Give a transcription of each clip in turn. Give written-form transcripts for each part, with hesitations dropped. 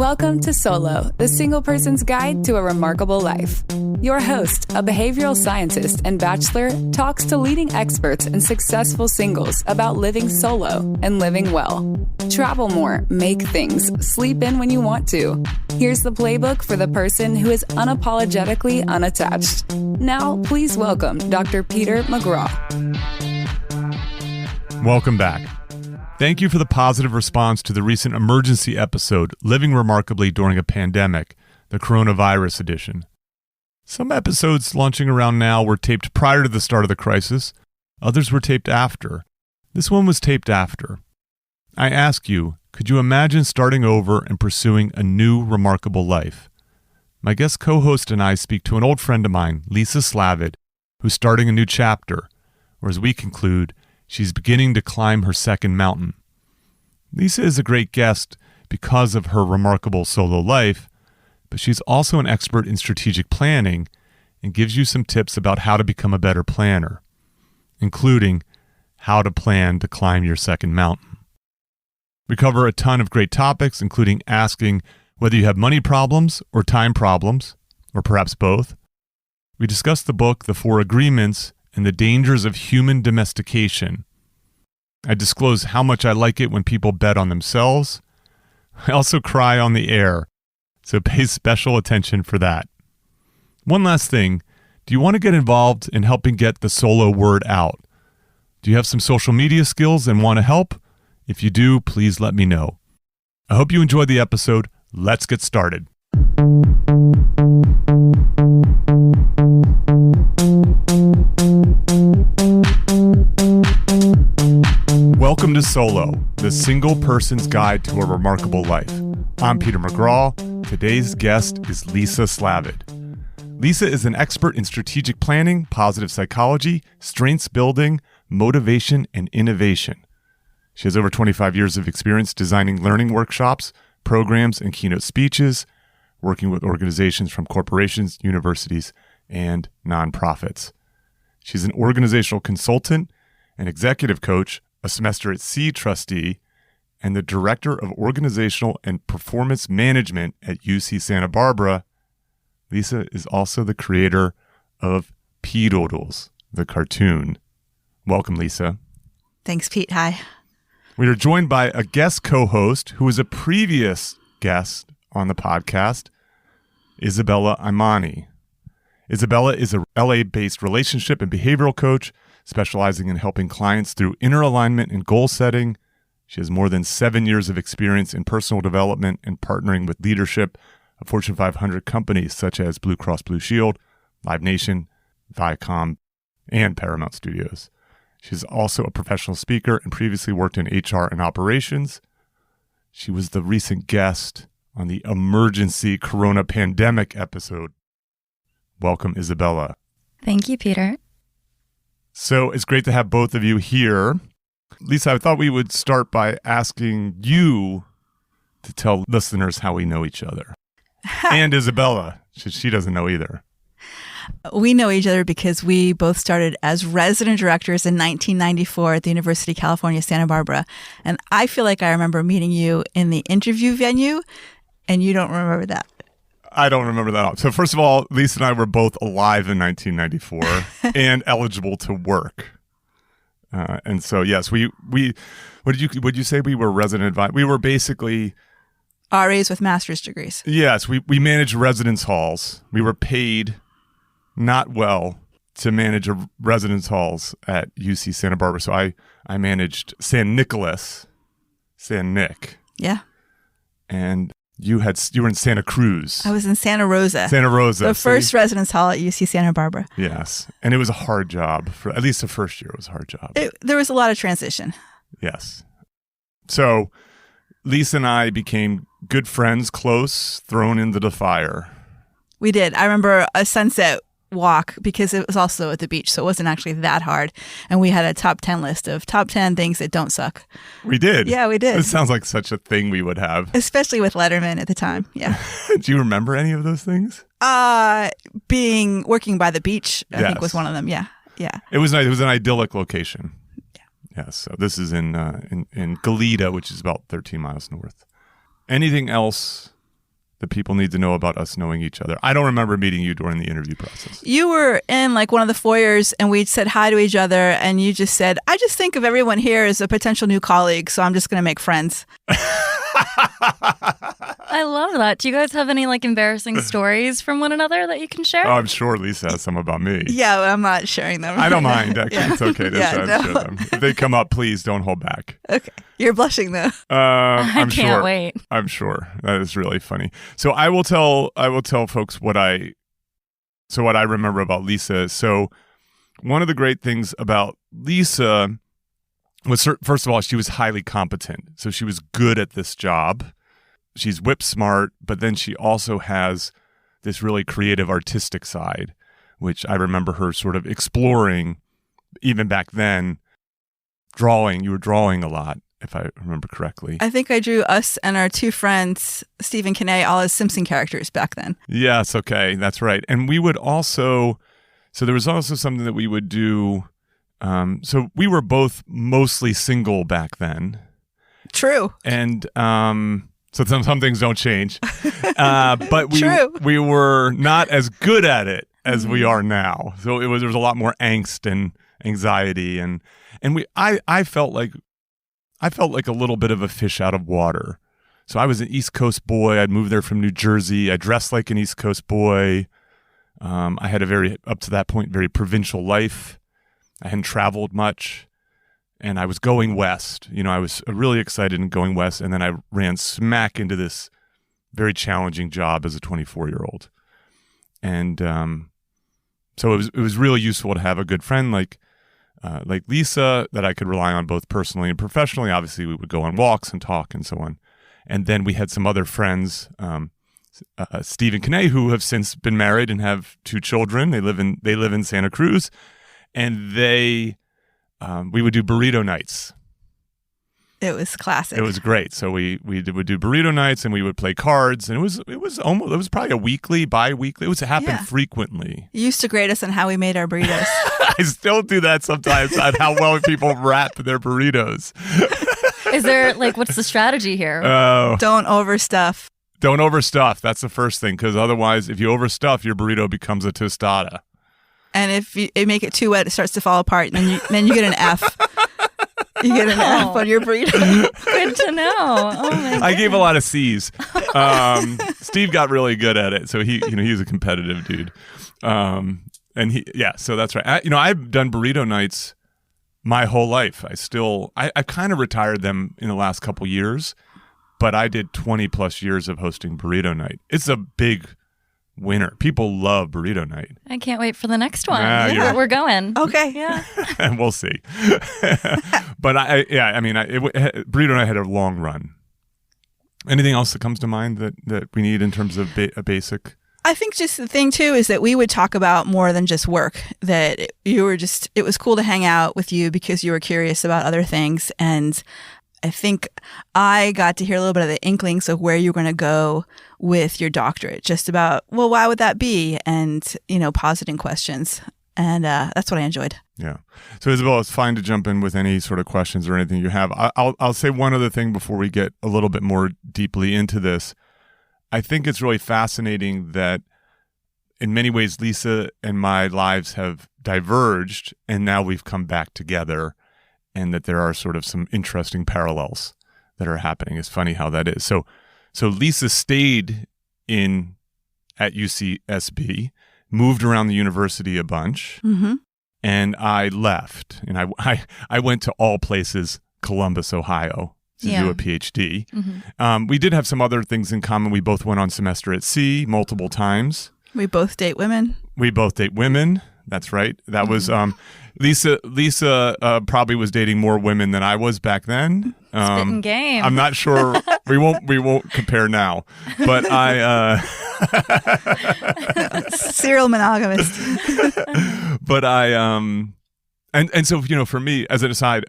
Welcome to Solo, the single person's guide to a remarkable life. Your host, a behavioral scientist and bachelor, talks to leading experts and successful singles about living solo and living well. Travel more, make things, sleep in when you want to. Here's the playbook for the person who is unapologetically unattached. Now, please welcome Dr. Peter McGraw. Welcome back. Thank you for the positive response to the recent emergency episode, Living Remarkably During a Pandemic, the coronavirus edition. Some episodes launching around now were taped prior to the start of the crisis. Others were taped after. This one was taped after. I ask you, could you imagine starting over and pursuing a new remarkable life? My guest co-host and I speak to an old friend of mine, Lisa Slavid, who's starting a new chapter, or as we conclude, she's beginning to climb her second mountain. Lisa is a great guest because of her remarkable solo life, but she's also an expert in strategic planning and gives you some tips about how to become a better planner, including how to plan to climb your second mountain. We cover a ton of great topics, including asking whether you have money problems or time problems, or perhaps both. We discuss the book, The 4 Agreements, and the dangers of human domestication. I disclose how much I like it when people bet on themselves. I also cry on the air, so pay special attention for that. One last thing, do you want to get involved in helping get the solo word out? Do you have some social media skills and want to help? If you do, please let me know. I hope you enjoyed the episode. Let's get started. Welcome to Solo, the single person's guide to a remarkable life. I'm Peter McGraw. Today's guest is Lisa Slavid. Lisa is an expert in strategic planning, positive psychology, strengths building, motivation, and innovation. She has over 25 years of experience designing learning workshops, programs, and keynote speeches, working with organizations from corporations, universities, and nonprofits. She's an organizational consultant, an executive coach, a semester at Sea trustee, and the director of organizational and performance management at UC Santa Barbara. Lisa is also the creator of P-Doodles, the cartoon. Welcome, Lisa. Thanks, Pete. Hi. We are joined by a guest co-host who was a previous guest on the podcast, Isabella Imani. Isabella is a LA-based relationship and behavioral coach specializing in helping clients through inner alignment and goal setting. She has more than 7 years of experience in personal development and partnering with leadership of Fortune 500 companies such as Blue Cross Blue Shield, Live Nation, Viacom, and Paramount Studios. She's also a professional speaker and previously worked in HR and operations. She was the recent guest on the emergency corona pandemic episode. Welcome, Isabella. Thank you, Peter. So it's great to have both of you here. Lisa, I thought we would start by asking you to tell listeners how we know each other. And Isabella, she doesn't know either. We know each other because we both started as resident directors in 1994 at the University of California, Santa Barbara. And I feel like I remember meeting you in the interview venue, and you don't remember that. I don't remember that at all. So first of all, Lisa and I were both alive in 1994 and eligible to work. And so, yes, we would you say we were resident advisors? We were basically RAs with master's degrees. Yes, we managed residence halls. We were paid not well to manage residence halls at UC Santa Barbara. So I managed San Nicolas, San Nick. Yeah. And you were in Santa Cruz. I was in Santa Rosa. Santa Rosa. The first residence hall at UC Santa Barbara. Yes. And it was a hard job. For at least the first year, it was a hard job. There was a lot of transition. Yes. So Lisa and I became good friends, close, thrown into the fire. We did. I remember a sunset walk because it was also at the beach, so it wasn't actually that hard. And we had a top 10 list of top 10 things that don't suck. We did? Yeah, we did. It sounds like such a thing we would have. Especially with Letterman at the time, yeah. Do you remember any of those things? Working by the beach, I think was one of them, yeah. It was an idyllic location. Yeah. Yes, so this is in Goleta, which is about 13 miles north. Anything else that people need to know about us knowing each other. I don't remember meeting you during the interview process. You were in like one of the foyers and we said hi to each other and you just said, I just think of everyone here as a potential new colleague, so I'm just going to make friends. I love that. Do you guys have any like embarrassing stories from one another that you can share? Oh, I'm sure Lisa has some about me. Yeah, but I'm not sharing them. I don't mind. Actually, Yeah. it's okay to share them. If they come up, please don't hold back. Okay. You're blushing though. I can't wait. I'm sure that is really funny. So I will tell folks what I remember about Lisa. So one of the great things about Lisa was, first of all, she was highly competent. So she was good at this job. She's whip smart, but then she also has this really creative artistic side, which I remember her sort of exploring even back then. Drawing, you were drawing a lot, if I remember correctly. I think I drew us and our two friends, Steve and Kanae, all as Simpson characters back then. Yes, okay, that's right. And we would also, so there was also something that we would do. So we were both mostly single back then. True. And so some things don't change. But True. we were not as good at it as we are now. So there was a lot more angst and anxiety, and I felt like a little bit of a fish out of water. So I was an East Coast boy. I'd moved there from New Jersey. I dressed like an East Coast boy. I had up to that point, very provincial life. I hadn't traveled much, and I was going west. I was really excited in going west, and then I ran smack into this very challenging job as a 24-year-old. And so it was really useful to have a good friend like Lisa that I could rely on both personally and professionally. Obviously, we would go on walks and talk and so on. And then we had some other friends, Steve and Kanae, who have since been married and have 2 children. They live in Santa Cruz, and we would do burrito nights. It was classic. It was great. So we would do burrito nights, and we would play cards, and it was probably a weekly, bi-weekly. It would happen frequently. You used to grade us on how we made our burritos. I still do that sometimes on how well people wrap their burritos. Is there what's the strategy here? Don't overstuff. Don't overstuff. That's the first thing, because otherwise, if you overstuff, your burrito becomes a tostada. And if you make it too wet, it starts to fall apart, and then you get an F. You get an F on your burrito. Good to know. Oh my God. I gave a lot of C's. Steve got really good at it, so he's a competitive dude. So that's right. I've done burrito nights my whole life. I kind of retired them in the last couple years, but I did 20 plus years of hosting burrito night. It's a big winner. People love burrito night. I can't wait for the next one. Yeah. We're going. Okay. Yeah. And we'll see. But burrito night had a long run. Anything else that comes to mind that we need in terms of a basic? I think just the thing too is that we would talk about more than just work, that it was cool to hang out with you because you were curious about other things. And I think I got to hear a little bit of the inklings of where you're going to go with your doctorate, just about, well, why would that be? And, positing questions. And that's what I enjoyed. Yeah. So Isabella, it's fine to jump in with any sort of questions or anything you have. I'll say one other thing before we get a little bit more deeply into this. I think it's really fascinating that in many ways, Lisa and my lives have diverged, and now we've come back together, and that there are sort of some interesting parallels that are happening. It's funny how that is. So Lisa stayed at UCSB, moved around the university a bunch, and I left. And I went to all places, Columbus, Ohio, to do a PhD. We did have some other things in common. We both went on semester at sea multiple times. We both date women. That's right. That was Lisa probably was dating more women than I was back then. Spitting game. I'm not sure. We won't compare now. But I serial monogamist. But I and so for me as an aside,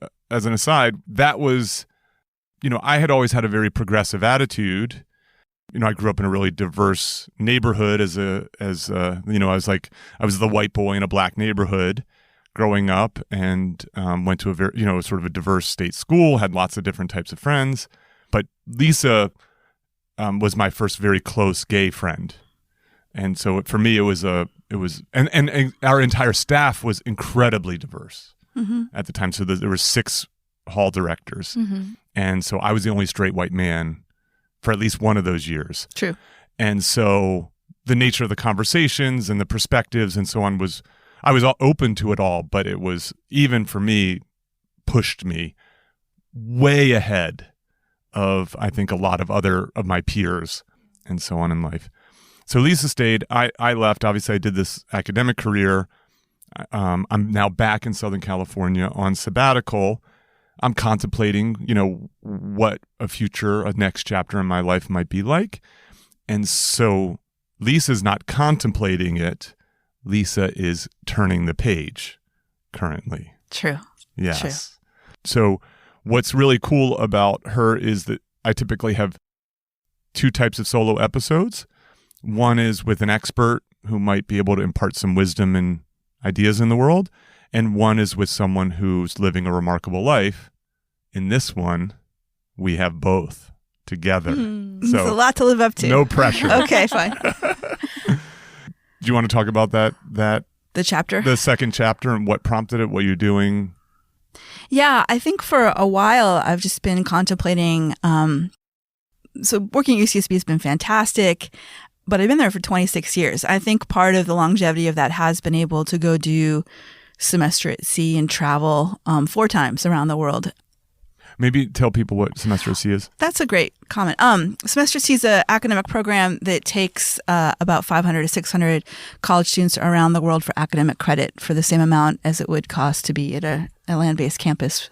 that was I had always had a very progressive attitude. I grew up in a really diverse neighborhood I was the white boy in a black neighborhood growing up, and went to a very, sort of a diverse state school, had lots of different types of friends. But Lisa was my first very close gay friend. And so for me, and our entire staff was incredibly diverse at the time. So there were 6 hall directors. And so I was the only straight white man for at least one of those years. True. And so the nature of the conversations and the perspectives and so on I was all open to it all, but it was, even for me, pushed me way ahead of, I think, a lot of other of my peers and so on in life. So Lisa stayed. I left. Obviously, I did this academic career. I'm now back in Southern California on sabbatical. I'm contemplating, what a next chapter in my life might be like. And so Lisa's not contemplating it. Lisa is turning the page currently. True. Yes. True. So what's really cool about her is that I typically have 2 types of solo episodes. One is with an expert who might be able to impart some wisdom and ideas in the world. And one is with someone who's living a remarkable life. In this one, we have both together. So it's a lot to live up to. No pressure. Okay, fine. Do you want to talk about that? The chapter? The second chapter and what prompted it, what you're doing? Yeah, I think for a while I've just been contemplating. So working at UCSB has been fantastic, but I've been there for 26 years. I think part of the longevity of that has been able to go do semester at sea and travel 4 times around the world. Maybe tell people what Semester at Sea is. That's a great comment. Semester at Sea is an academic program that takes about 500 to 600 college students around the world for academic credit for the same amount as it would cost to be at a land-based campus.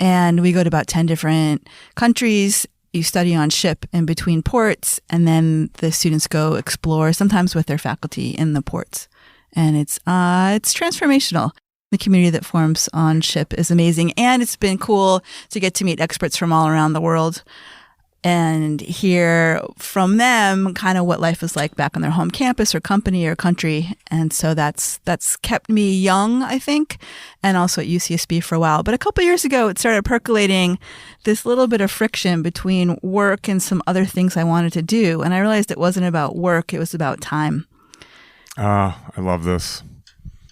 And we go to about 10 different countries. You study on ship in between ports, and then the students go explore, sometimes with their faculty in the ports. And it's transformational. The community that forms on ship is amazing. And it's been cool to get to meet experts from all around the world and hear from them kind of what life is like back on their home campus or company or country. And so that's kept me young, I think, and also at UCSB for a while. But a couple of years ago, it started percolating this little bit of friction between work and some other things I wanted to do. And I realized it wasn't about work, it was about time. I love this.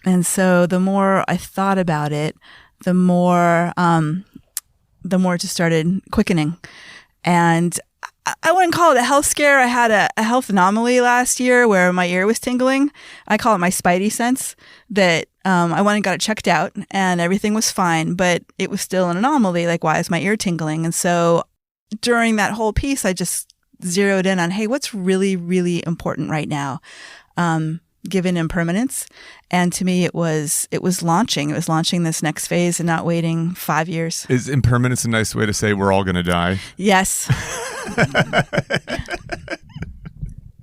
And so the more I thought about it, the more it just started quickening. And I wouldn't call it a health scare. I had a health anomaly last year where my ear was tingling. I call it my spidey sense that I went and got it checked out and everything was fine, but it was still an anomaly. Like, why is my ear tingling? And so during that whole piece, I just zeroed in on, hey, what's really, really important right now? Given impermanence. And to me, it was launching. It was launching this next phase and not waiting 5 years. Is impermanence a nice way to say we're all going to die? Yes.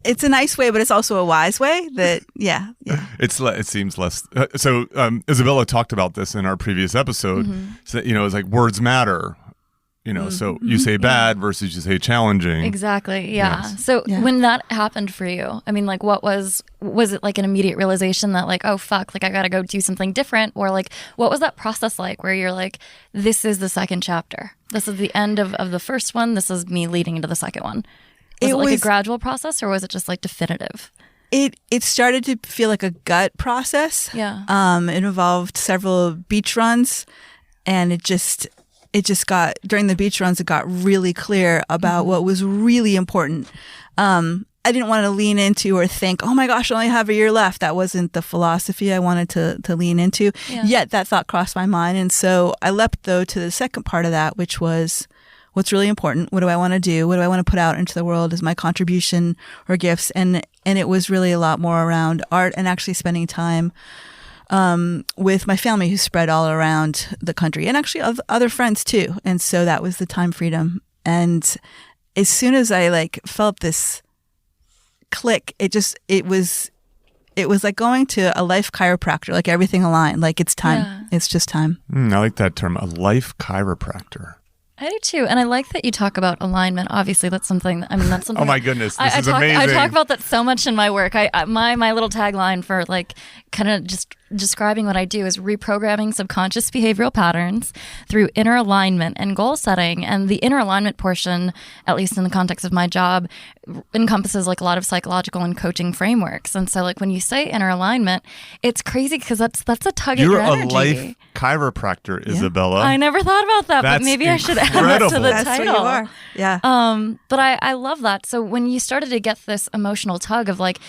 It's a nice way, but it's also a wise way that, yeah. It seems less. So Isabella talked about this in our previous episode. So, it's like words matter. So you say bad versus you say challenging. Exactly. Yeah. Yes. So when that happened for you, I mean, like, what was it like an immediate realization that like, oh, fuck, like I got to go do something different? Or like, what was that process like where you're like, this is the second chapter. This is the end of the first one. This is me leading into the second one. Was it like a gradual process or was it just like definitive? It started to feel like a gut process. Yeah. It involved several beach runs and it just got, during the beach runs, it got really clear about what was really important. I didn't want to lean into or think, oh my gosh, I only have a year left. That wasn't the philosophy I wanted to lean into. Yeah. Yet that thought crossed my mind. And so I leapt, though, to the second part of that, which was what's really important. What do I want to do? What do I want to put out into the world as my contribution or gifts? And it was really a lot more around art and actually spending time with my family who spread all around the country and actually other friends too. And so that was the time freedom. And as soon as I felt this click, it was like going to a life chiropractor, like everything aligned, like it's time. Yeah. It's just time. I like that term, a life chiropractor. I do too. And I like that you talk about alignment. Obviously, that's something oh my goodness, this is amazing. I talk about that so much in my work. My little tagline for kind of just describing what I do is reprogramming subconscious behavioral patterns through inner alignment and goal setting. And the inner alignment portion, at least in the context of my job, encompasses like a lot of psychological and coaching frameworks. And so like when you say inner alignment, it's crazy because that's a tug at your energy. You're a life chiropractor, Isabella. I never thought about that, but maybe I should add that to the That's title. what you are. Yeah. But I love that. So when you started to get this emotional tug of like,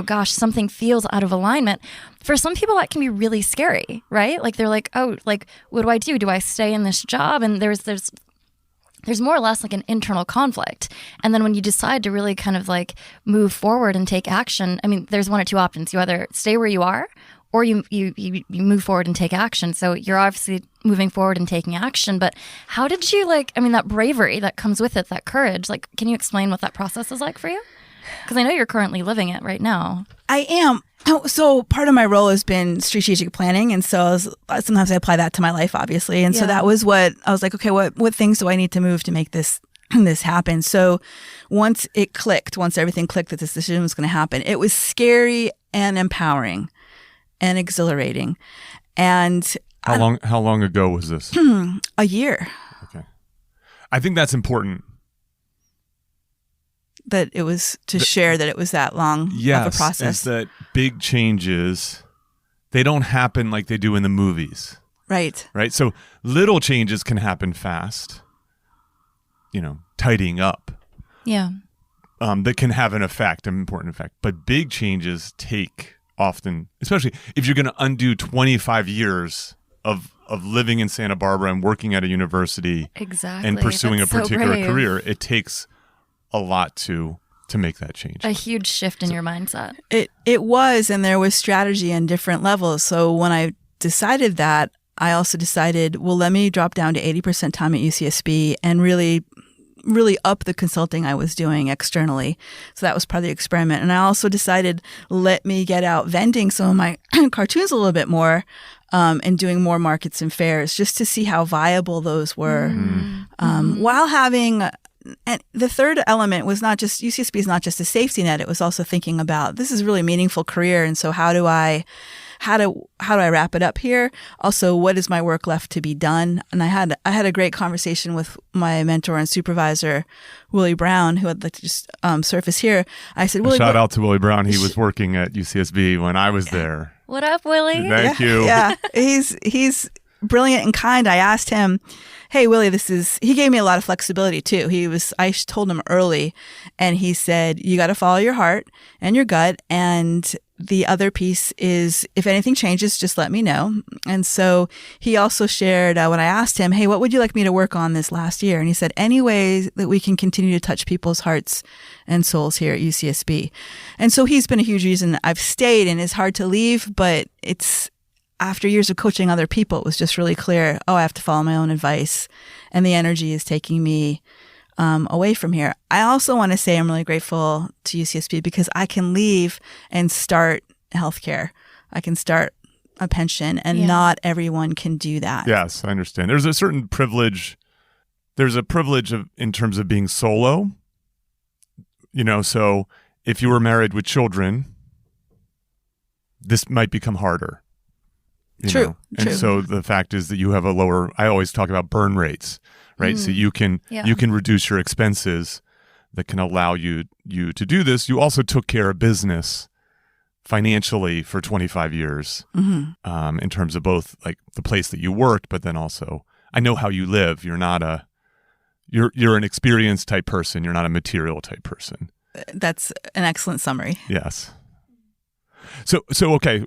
gosh, something feels out of alignment, for some people that can be really scary, right? Like they're like, oh, like what do I do? Do I stay in this job? And there's more or less like an internal conflict. And then when you decide to really kind of like move forward and take action, I mean, there's one or two options. You either stay where you are or you move forward and take action. So you're obviously moving forward and taking action. But how did you that bravery that comes with it, that courage, like, can you explain what that process is like for you? Because I know you're currently living it right now. I am. So part of my role has been strategic planning. And so sometimes I apply that to my life, obviously. And so that was what I was like, okay, what things do I need to move to make this happen? So once everything clicked that this decision was going to happen, it was scary and empowering and exhilarating. And how long ago was this? A year. Okay. I think that's important. That it was to share that it was that long of a process. Is that big changes, they don't happen like they do in the movies. Right. Right? So little changes can happen fast, tidying up. Yeah. That can have an important effect. But big changes take often, especially if you're going to undo 25 years of living in Santa Barbara and working at a university and pursuing a particular career, it takes a lot to make that change. A huge shift in your mindset. It was, and there was strategy on different levels. So when I decided that, I also decided, well, let me drop down to 80% time at UCSB and really up the consulting I was doing externally. So that was part of the experiment. And I also decided, let me get out vending some of my cartoons a little bit more and doing more markets and fairs just to see how viable those were. While having... And the third element was not just, UCSB is not just a safety net. It was also thinking about, this is a really meaningful career. And so how do I wrap it up here? Also, what is my work left to be done? And I had a great conversation with my mentor and supervisor, Willie Brown, who had just surface here. I said, Willie, shout out to Willie Brown. He was working at UCSB when I was there. What up, Willie? Thank you. Yeah, he's brilliant and kind. I asked him, hey, Willie, he gave me a lot of flexibility too. I told him early, and he said, you got to follow your heart and your gut. And the other piece is, if anything changes, just let me know. And so he also shared when I asked him, hey, what would you like me to work on this last year? And he said, any ways that we can continue to touch people's hearts and souls here at UCSB. And so he's been a huge reason I've stayed, and it's hard to leave, but after years of coaching other people, it was just really clear, I have to follow my own advice, and the energy is taking me away from here. I also want to say I'm really grateful to UCSB because I can leave and start healthcare. I can start a pension, and not everyone can do that. Yes, I understand. There's a certain privilege. There's a privilege in terms of being solo. So if you were married with children, this might become harder. True. And so the fact is that you have a lower, I always talk about burn rates, right? So you can reduce your expenses that can allow you to do this. You also took care of business financially for 25 years in terms of both like the place that you worked, but then also I know how you live. You're not you're an experienced type person. You're not a material type person. That's an excellent summary. Yes. So okay.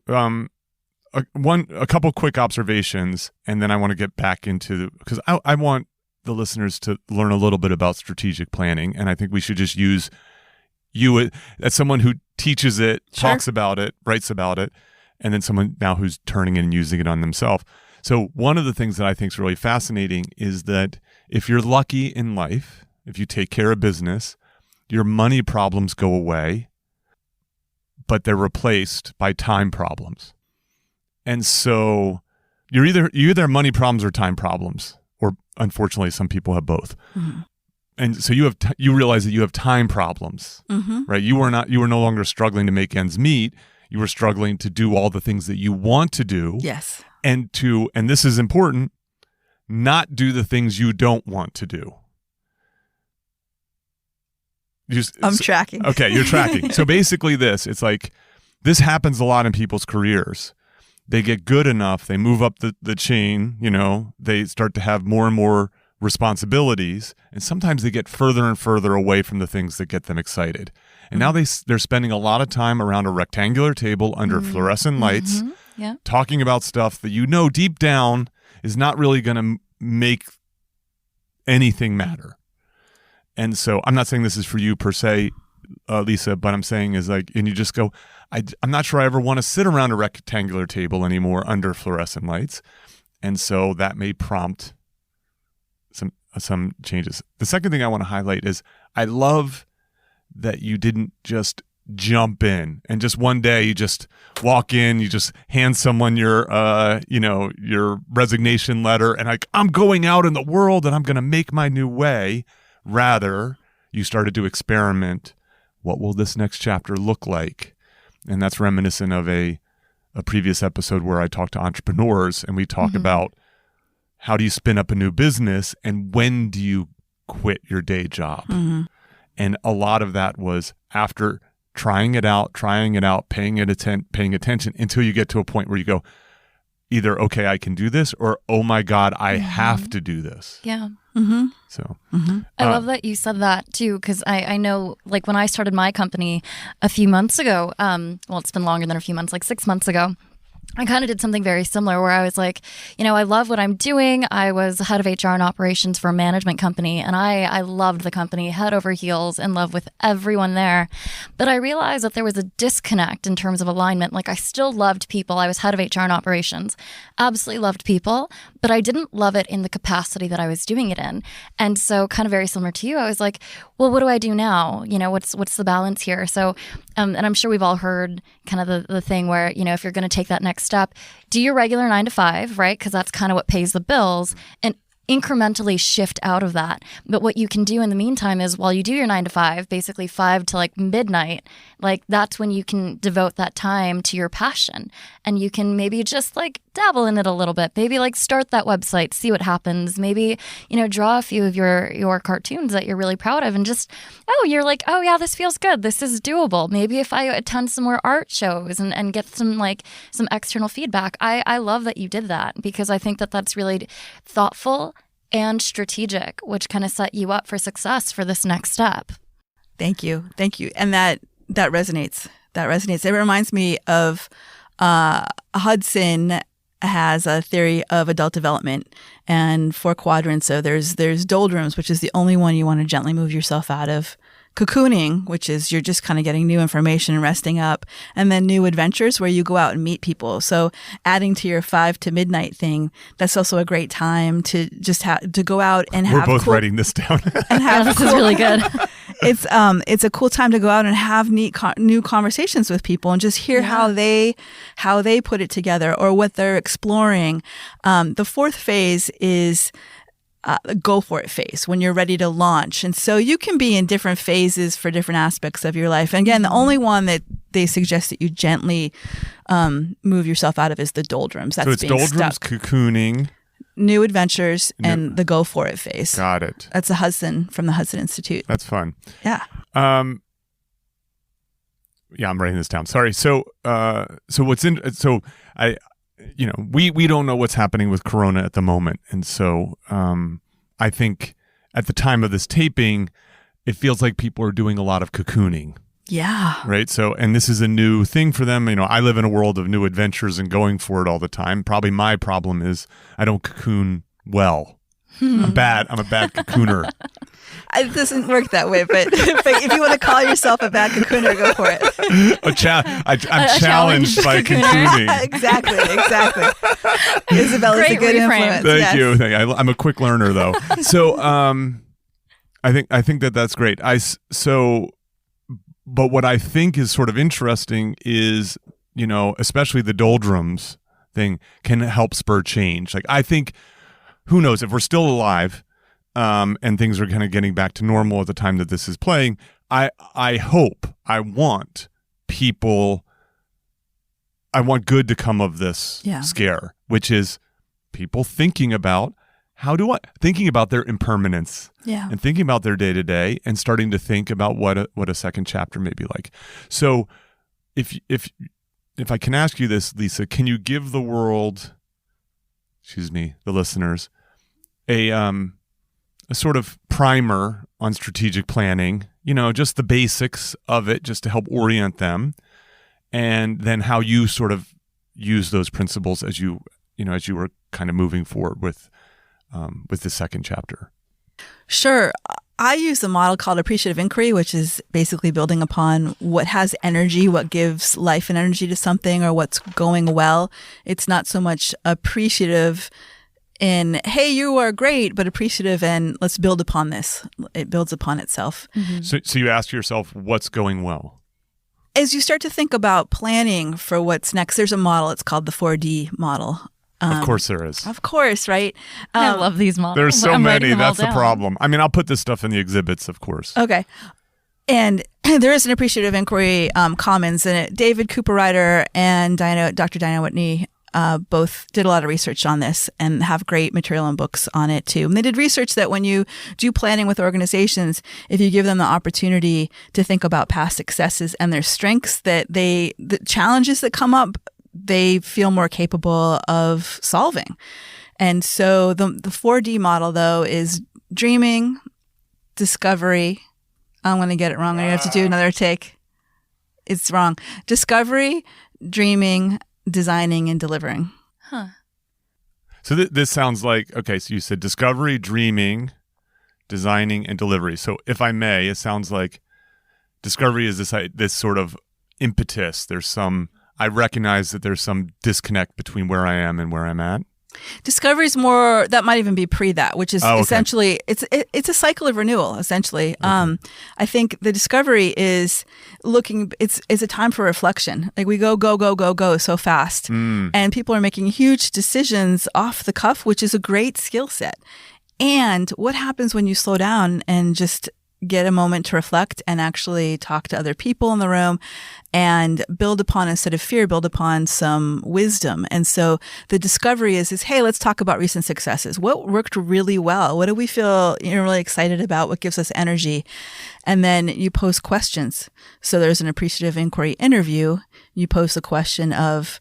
A couple quick observations, and then I want to get back into because I want the listeners to learn a little bit about strategic planning, and I think we should just use you as someone who teaches it, talks about it, writes about it, and then someone now who's turning it and using it on themselves. So one of the things that I think is really fascinating is that if you're lucky in life, if you take care of business, your money problems go away, but they're replaced by time problems. And so you either have money problems or time problems, or unfortunately, some people have both. And so you realize that you have time problems, right? You were no longer struggling to make ends meet. you were struggling to do all the things that you want to do. Yes. And this is important, not do the things you don't want to do. I'm tracking. Okay, you're tracking. So basically it's like, this happens a lot in people's careers. They get good enough, they move up the chain, they start to have more and more responsibilities, and sometimes they get further and further away from the things that get them excited. And now they're spending a lot of time around a rectangular table under fluorescent lights, talking about stuff that deep down is not really going to make anything matter. And so I'm not saying this is for you per se, Lisa, but I'm saying is like, and you just go, I'm not sure I ever want to sit around a rectangular table anymore under fluorescent lights. And so that may prompt some changes. The second thing I want to highlight is I love that you didn't just jump in and just one day you just walk in, you just hand someone your resignation letter and like, I'm going out in the world and I'm going to make my new way. Rather, you started to experiment. What will this next chapter look like? And that's reminiscent of a previous episode where I talked to entrepreneurs and we talk about how do you spin up a new business and when do you quit your day job? And a lot of that was after trying it out, paying attention until you get to a point where you go, either, okay, I can do this, or, oh my God, I have to do this. Yeah. So I love that you said that too, because I know, like, when I started my company a few months ago, it's been longer than a few months, like 6 months ago, I kind of did something very similar where I was like, I love what I'm doing. I was head of HR and operations for a management company, and I loved the company head over heels, in love with everyone there. But I realized that there was a disconnect in terms of alignment. Like, I still loved people. I was head of HR and operations, absolutely loved people, but I didn't love it in the capacity that I was doing it in. And so, kind of very similar to you, I was like, well, what do I do now? What's the balance here? So, and I'm sure we've all heard kind of the thing where, if you're going to take that next step, do your regular 9 to 5, right? Because that's kind of what pays the bills, and incrementally shift out of that. But what you can do in the meantime is, while you do your 9 to 5, basically 5 to like midnight, like that's when you can devote that time to your passion, and you can maybe just like dabble in it a little bit. Maybe like start that website, see what happens. Maybe, draw a few of your cartoons that you're really proud of, and just, you're like, oh yeah, this feels good. This is doable. Maybe if I attend some more art shows and get some external feedback. I love that you did that, because I think that that's really thoughtful and strategic, which kind of set you up for success for this next step. Thank you. And that resonates. It reminds me of Hudson has a theory of adult development and 4 quadrants. So there's doldrums, which is the only one you want to gently move yourself out of. Cocooning, which is you're just kind of getting new information and resting up. And then new adventures, where you go out and meet people. So adding to your 5 to midnight thing, that's also a great time to just to go out and have. We're both writing this down. And have this is really good. It's a cool time to go out and have neat new conversations with people and just hear how they put it together or what they're exploring. The 4th phase is go for it phase, when you're ready to launch. And so you can be in different phases for different aspects of your life. And again, the only one that they suggest that you gently move yourself out of is the doldrums. That's so it's being doldrums, stuck. Cocooning, new adventures, and the go for it phase. Got it. That's a Hudson from the Hudson Institute. That's fun. Yeah. I'm writing this down. Sorry. So what's in? So we don't know what's happening with Corona at the moment, and so I think at the time of this taping, it feels like people are doing a lot of cocooning. Yeah. Right. So, and this is a new thing for them. I live in a world of new adventures and going for it all the time. Probably my problem is I don't cocoon well. I'm a bad cocooner. It doesn't work that way, but if you want to call yourself a bad cocooner, go for it. I'm challenged by cocooning. Exactly. Isabella's a good influence. Thank you. I'm a quick learner, though. So I think that's great. But what I think is sort of interesting is, especially the doldrums thing can help spur change. Like, I think, who knows, if we're still alive and things are kind of getting back to normal at the time that this is playing, I want people I want good to come of this Yeah. scare, which is people thinking about thinking about their impermanence Yeah. and thinking about their day to day and starting to think about what a second chapter may be like. So if I can ask you this, Lisa, can you give the world, the listeners, a sort of primer on strategic planning, just the basics of it, just to help orient them, and then how you sort of use those principles as you were kind of moving forward with the second chapter? Sure. I use a model called appreciative inquiry, which is basically building upon what has energy, what gives life and energy to something, or what's going well. It's not so much appreciative in, hey, you are great, but appreciative and let's build upon this. It builds upon itself. So you ask yourself, what's going well? As you start to think about planning for what's next, there's a model. It's called the 4D model. Of course there is. Of course, right? I love these models. There's so I'm writing many. them all That's the down. problem. I mean, I'll put this stuff in the exhibits, of course. Okay. And there is an appreciative inquiry commons in it. David Cooper-Ryder and Dr. Diana Whitney both did a lot of research on this and have great material and books on it too. And they did research that when you do planning with organizations, if you give them the opportunity to think about past successes and their strengths, that the challenges that come up, they feel more capable of solving. And so the 4D model, though, is dreaming, discovery. I'm going to get it wrong. I have to do another take. It's wrong. Discovery, dreaming, designing, and delivering. Huh. So this sounds like, okay, so you said discovery, dreaming, designing, and delivery. So if I may, it sounds like discovery is this sort of impetus. I recognize that there's some disconnect between where I am and where I'm at. Discovery is more, that might even be pre that, which is essentially, it's a cycle of renewal, essentially. Okay. I think the discovery is it's a time for reflection. Like we go so fast. And people are making huge decisions off the cuff, which is a great skill set. And what happens when you slow down and just get a moment to reflect and actually talk to other people in the room and build upon, instead of fear, build upon some wisdom. And so the discovery is, hey, let's talk about recent successes. What worked really well? What do we feel really excited about? What gives us energy? And then you pose questions. So there's an appreciative inquiry interview. You pose the question of,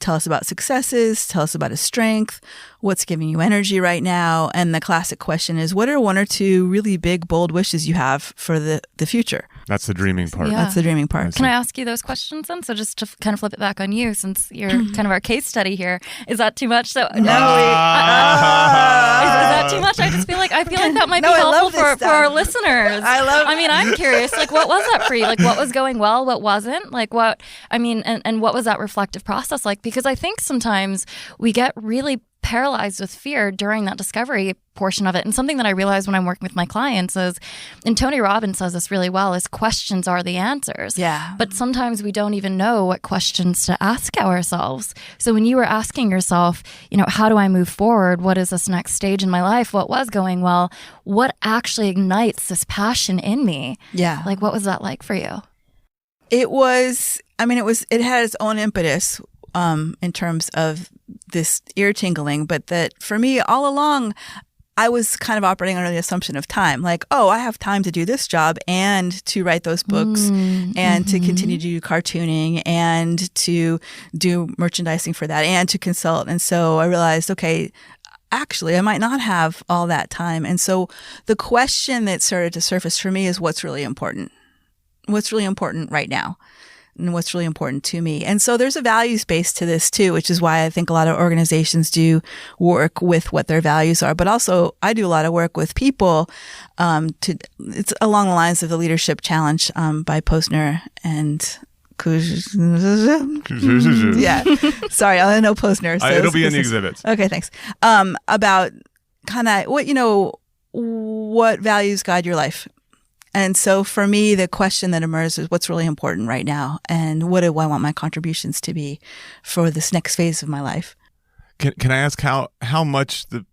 tell us about successes, tell us about a strength, what's giving you energy right now. And the classic question is, what are one or two really big, bold wishes you have for the future? That's the dreaming part. Yeah. That's the dreaming part. Can I ask you those questions then? So just to kind of flip it back on you, since you're kind of our case study here, is that too much? So is that too much? I feel like that might be helpful for our listeners. I mean, I'm curious. Like, what was that for you? Like, what was going well? What wasn't? Like, and what was that reflective process like? Because I think sometimes we get really paralyzed with fear during that discovery portion of it. And something that I realize when I'm working with my clients is, and Tony Robbins says this really well, is questions are the answers. Yeah. But sometimes we don't even know what questions to ask ourselves. So when you were asking yourself, how do I move forward? What is this next stage in my life? What was going well? What actually ignites this passion in me? Yeah. Like, what was that like for you? It had its own impetus in terms of this ear tingling, but that for me all along, I was kind of operating under the assumption of time. Like, oh, I have time to do this job and to write those books and to continue to do cartooning and to do merchandising for that and to consult. And so I realized, okay, actually, I might not have all that time. And so the question that started to surface for me is, what's really important? What's really important right now? And what's really important to me. And so there's a values base to this too, which is why I think a lot of organizations do work with what their values are. But also I do a lot of work with people it's along the lines of the Leadership Challenge by Posner and yeah. Sorry, I know Posner. So it'll be in the exhibits. Okay, thanks. About kind of what values guide your life. And so for me, the question that emerges is, what's really important right now? And what do I want my contributions to be for this next phase of my life? Can I ask how much the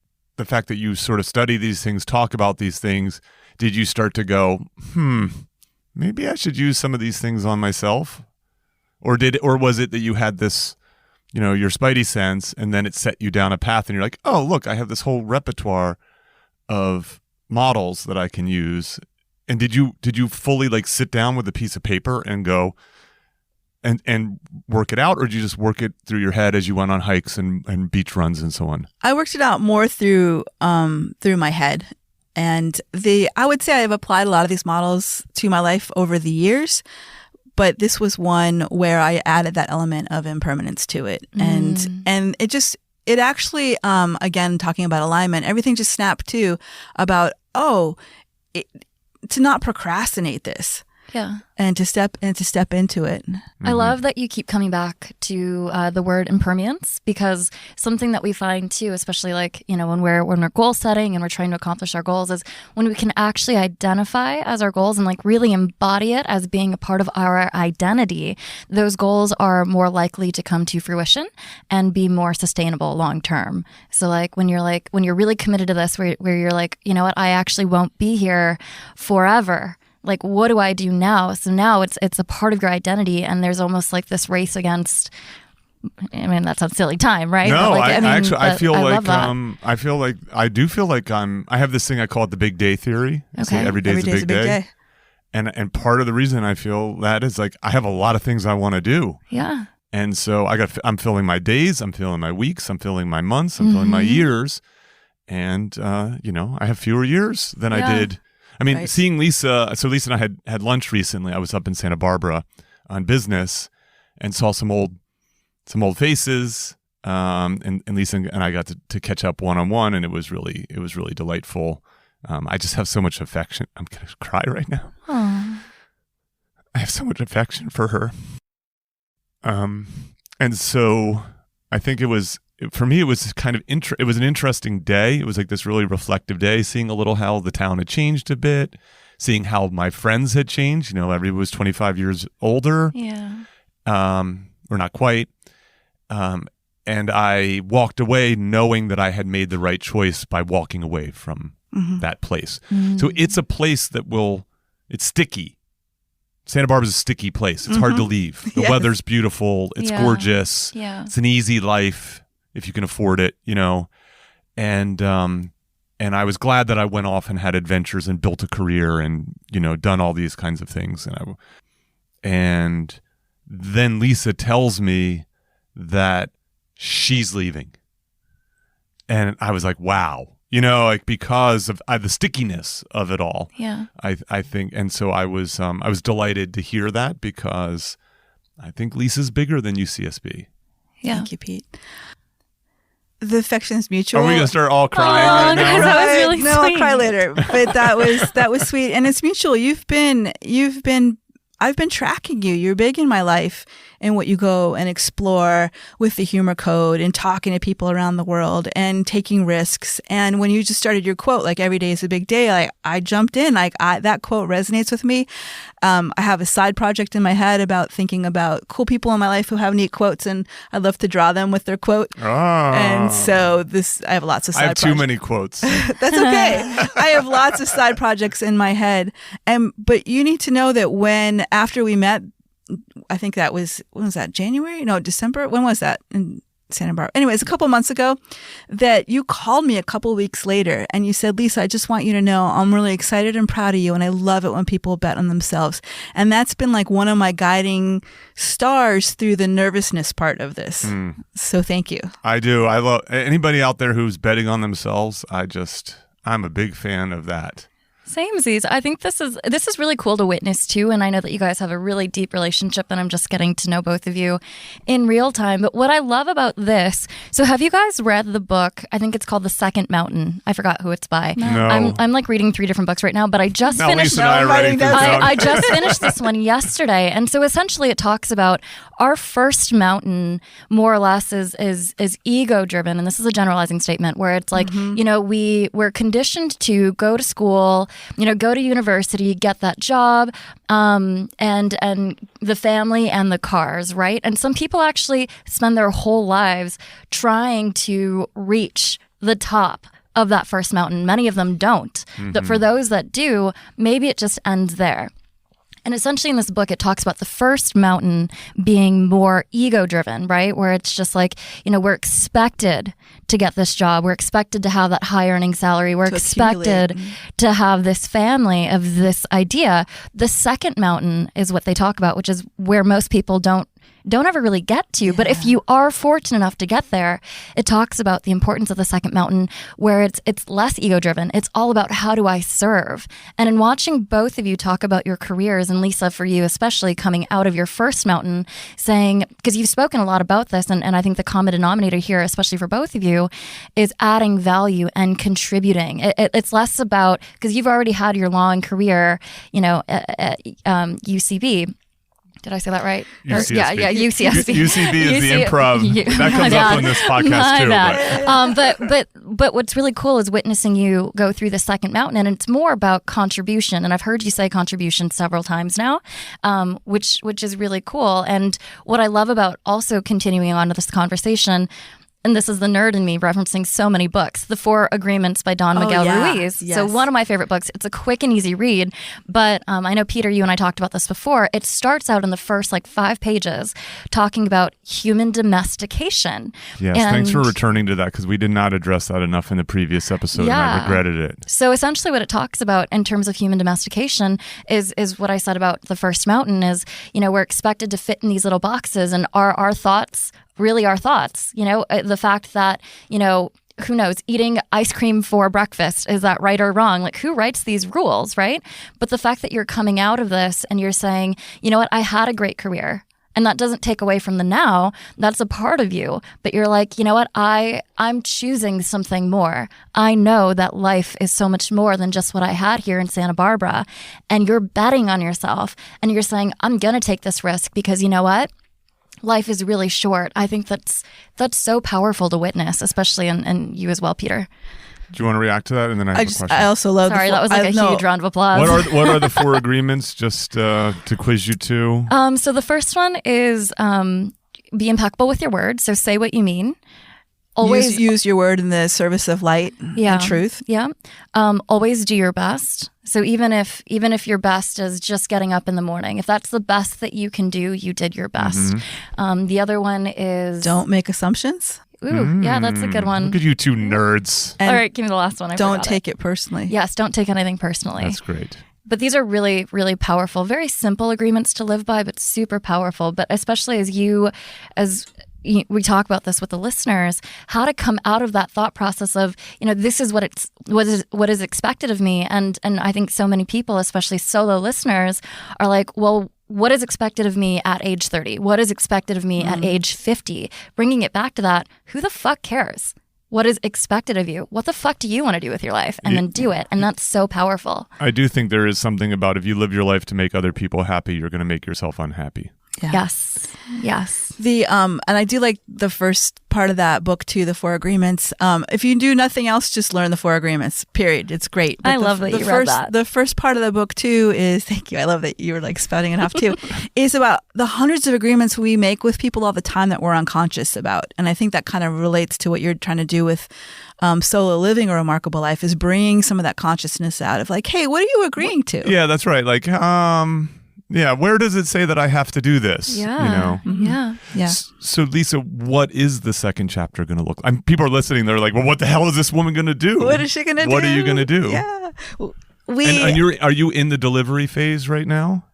fact that you sort of study these things, talk about these things, did you start to go, maybe I should use some of these things on myself? Or was it that you had this, your spidey sense, and then it set you down a path and you're like, oh, look, I have this whole repertoire of models that I can use. And did you fully like sit down with a piece of paper and go and work it out, or did you just work it through your head as you went on hikes and beach runs and so on? I worked it out more through my head. And I would say I've applied a lot of these models to my life over the years, but this was one where I added that element of impermanence to it. And it actually, again, talking about alignment, everything just snapped to about, to not procrastinate this. Yeah. And to step into it. I love that you keep coming back to the word impermanence, because something that we find too, especially like, when we're goal setting and we're trying to accomplish our goals, is when we can actually identify as our goals and like really embody it as being a part of our identity, those goals are more likely to come to fruition and be more sustainable long term. So like when you're really committed to this, where you're like, you know what, I actually won't be here forever. Like, what do I do now? So now it's a part of your identity, and there's almost like this race against. I mean, that sounds silly, time, right? No, like, I feel like I have this thing I call it the big day theory. Okay, every day's a big day. And part of the reason I feel that is like I have a lot of things I want to do. Yeah. And so I'm filling my days, I'm filling my weeks, I'm filling my months, I'm filling my years, and I have fewer years than I did. I mean, seeing Lisa, so Lisa and I had lunch recently. I was up in Santa Barbara on business and saw some old faces. And Lisa and I got to catch up one-on-one, and it was really delightful. I just have so much affection. I'm going to cry right now. Aww. I have so much affection for her. And so I think for me, it was kind of it was an interesting day. It was like this really reflective day, seeing a little how the town had changed a bit, seeing how my friends had changed. Everybody was 25 years older. Yeah. Or not quite. And I walked away knowing that I had made the right choice by walking away from that place. So it's a place that it's sticky. Santa Barbara's a sticky place. It's hard to leave. The weather's beautiful. It's gorgeous. Yeah. It's an easy life if you can afford it, and I was glad that I went off and had adventures and built a career and, done all these kinds of things. And then Lisa tells me that she's leaving. And I was like, wow, because of the stickiness of it all. Yeah. I think. And so I was delighted to hear that, because I think Lisa's bigger than UCSB. Yeah. Thank you, Pete. The affection is mutual. Are we gonna start all crying right now? Guys, that was really no, sweet. I'll cry later. But that was sweet, and it's mutual. I've been tracking you. You're big in my life and what you go and explore with the humor code and talking to people around the world and taking risks. And when you just started your quote, like every day is a big day, like I jumped in, that quote resonates with me. I have a side project in my head about thinking about cool people in my life who have neat quotes, and I love to draw them with their quote. Oh. And so I have lots of side projects. I have too many quotes. That's okay. I have lots of side projects in my head. But you need to know that after we met, I think when was that? January? No, December? When was that? In Santa Barbara. Anyways, a couple months ago, that you called me a couple weeks later and you said, Lisa, I just want you to know I'm really excited and proud of you, and I love it when people bet on themselves. And that's been like one of my guiding stars through the nervousness part of this. So thank you. I do. I love anybody out there who's betting on themselves. I'm a big fan of that. Samesies. I think this is really cool to witness too, and I know that you guys have a really deep relationship, and I'm just getting to know both of you in real time. But what I love about this, so have you guys read the book? I think it's called The Second Mountain. I forgot who it's by. No. I'm like reading 3 different books right now, but I just finished. Lisa and I are writing things down. I just finished this one yesterday, and so essentially it talks about our first mountain, more or less, is ego driven, and this is a generalizing statement where it's like we're conditioned to go to school, go to university, get that job, and the family and the cars, right? And some people actually spend their whole lives trying to reach the top of that first mountain. Many of them don't. But for those that do, maybe it just ends there. And essentially in this book, it talks about the first mountain being more ego driven, right? Where it's just like, we're expected to get this job. We're expected to have that high earning salary. We're expected to have this family of this idea. The second mountain is what they talk about, which is where most people don't ever really get to. But if you are fortunate enough to get there, it talks about the importance of the second mountain, where it's less ego driven. It's all about, how do I serve? And in watching both of you talk about your careers, and Lisa, for you especially, coming out of your first mountain, saying, because you've spoken a lot about this, and I think the common denominator here, especially for both of you, is adding value and contributing. It's less about, because you've already had your long career, at UCB. Did I say that right? UCSB. Yeah, UCSB. UCB is the improv. That comes up on this podcast too. But what's really cool is witnessing you go through the second mountain, and it's more about contribution. And I've heard you say contribution several times now, which is really cool. And what I love about also continuing on to this conversation, and this is the nerd in me referencing so many books, The 4 Agreements by Don Miguel Ruiz. Yes. So one of my favorite books. It's a quick and easy read, but I know, Peter, you and I talked about this before. It starts out in the first 5 pages talking about human domestication. Yes, thanks for returning to that, because we did not address that enough in the previous episode, and I regretted it. So essentially what it talks about in terms of human domestication is what I said about the first mountain is, we're expected to fit in these little boxes, and our thoughts really our thoughts. The fact that, who knows, eating ice cream for breakfast, is that right or wrong? Who writes these rules, right? But the fact that you're coming out of this and you're saying, you know what, I had a great career. And that doesn't take away from the now. That's a part of you. But you're like, you know what, I'm choosing something more. I know that life is so much more than just what I had here in Santa Barbara. And you're betting on yourself. And you're saying, I'm going to take this risk because you know what? Life is really short. I think that's so powerful to witness, especially and you as well, Peter. Do you want to react to that? And then I have a question. I also love. Sorry, that was a huge round of applause. What are the 4 agreements? Just to quiz you two. So the first one is be impeccable with your words. So say what you mean. Always use your word in the service of light and truth. Yeah. Always do your best. So even if your best is just getting up in the morning, if that's the best that you can do, you did your best. Mm-hmm. The other one is don't make assumptions. Ooh, yeah, that's a good one. Look at you two nerds. All right, give me the last one. Don't take it personally. Yes, don't take anything personally. That's great. But these are really, really powerful, very simple agreements to live by, but super powerful. But especially as we talk about this with the listeners, how to come out of that thought process of, this is what is expected of me. And I think so many people, especially solo listeners, are like, well, what is expected of me at age 30? What is expected of me at age 50? Bringing it back to that, who the fuck cares? What is expected of you? What the fuck do you want to do with your life? And then do it. And that's so powerful. I do think there is something about, if you live your life to make other people happy, you're going to make yourself unhappy. Yeah. Yes. And I do like the first part of that book too, the 4 agreements. If you do nothing else, just learn the 4 agreements. Period. It's great. But I love that you read that. The first part of the book too is, thank you. I love that you were spouting it off too. Is about the hundreds of agreements we make with people all the time that we're unconscious about. And I think that kind of relates to what you're trying to do with solo living a remarkable life, is bringing some of that consciousness out of hey, what are you agreeing to? Yeah, that's right. Yeah, where does it say that I have to do this? Yeah. Yeah. So, Lisa, what is the second chapter going to look like? People are listening. They're like, well, what the hell is this woman going to do? What is she going to do? What are you going to do? Yeah. Are you in the delivery phase right now?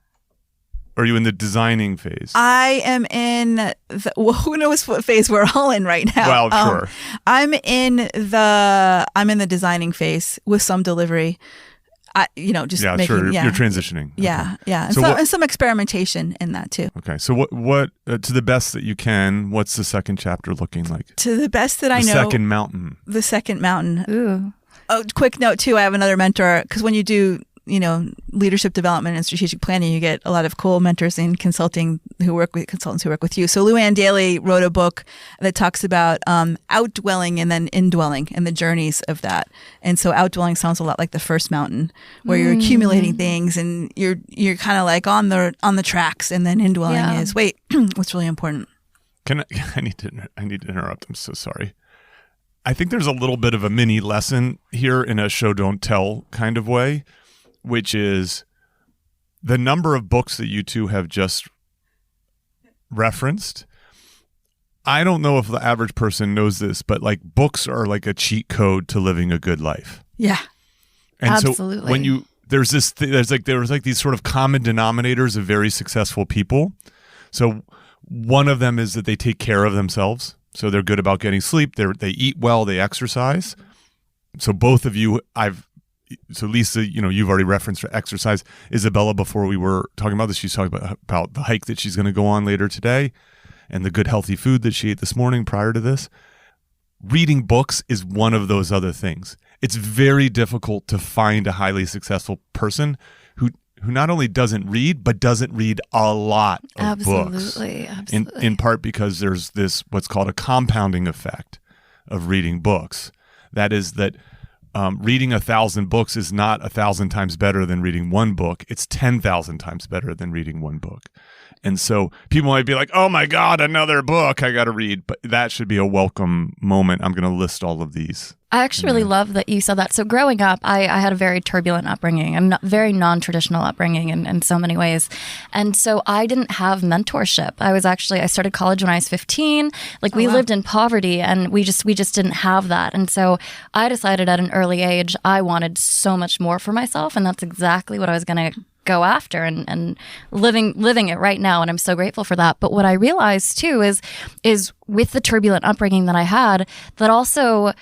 Or are you in the designing phase? I am in who knows what phase we're all in right now. Well, sure. I'm in the designing phase with some delivery. You're transitioning. Yeah, okay. yeah, and some experimentation in that too. Okay, so what to the best that you can, what's the second chapter looking like? To the best that I know, the second mountain. Ooh. Oh, quick note too. I have another mentor, because when you do leadership development and strategic planning, you get a lot of cool mentors in consultants who work with you. So Lou Ann Daly wrote a book that talks about outdwelling and then indwelling and the journeys of that. And so outdwelling sounds a lot like the first mountain, where you're accumulating things and you're kind of on the tracks, and then indwelling is what's really important. I need to interrupt. I'm so sorry. I think there's a little bit of a mini lesson here in a show don't tell kind of way, which is the number of books that you two have just referenced, I don't know if the average person knows this, but like books are like a cheat code to living a good life. Yeah. And Absolutely. so when you there was these sort of common denominators of very successful people. So one of them is that they take care of themselves. So they're good about getting sleep. They eat well. They exercise. So both of you, so Lisa, you've already referenced exercise. Isabella, before we were talking about this, she's talking about the hike that she's going to go on later today and the good healthy food that she ate this morning prior to this. Reading books is one of those other things. It's very difficult to find a highly successful person who not only doesn't read, but doesn't read a lot of books. Absolutely. In part because there's this what's called a compounding effect of reading books. That is that reading 1,000 books is not 1,000 times better than reading one book. It's 10,000 times better than reading one book. And so people might be like, oh my God, another book I got to read. But that should be a welcome moment. I'm going to list all of these. I actually really love that you said that. So growing up, I had a very turbulent upbringing and very non-traditional upbringing in so many ways. And so I didn't have mentorship. I started college when I was 15. We lived in poverty and we just didn't have that. And so I decided at an early age, I wanted so much more for myself. And that's exactly what I was going to go after and living it right now. And I'm so grateful for that. But what I realized too is with the turbulent upbringing that I had, that also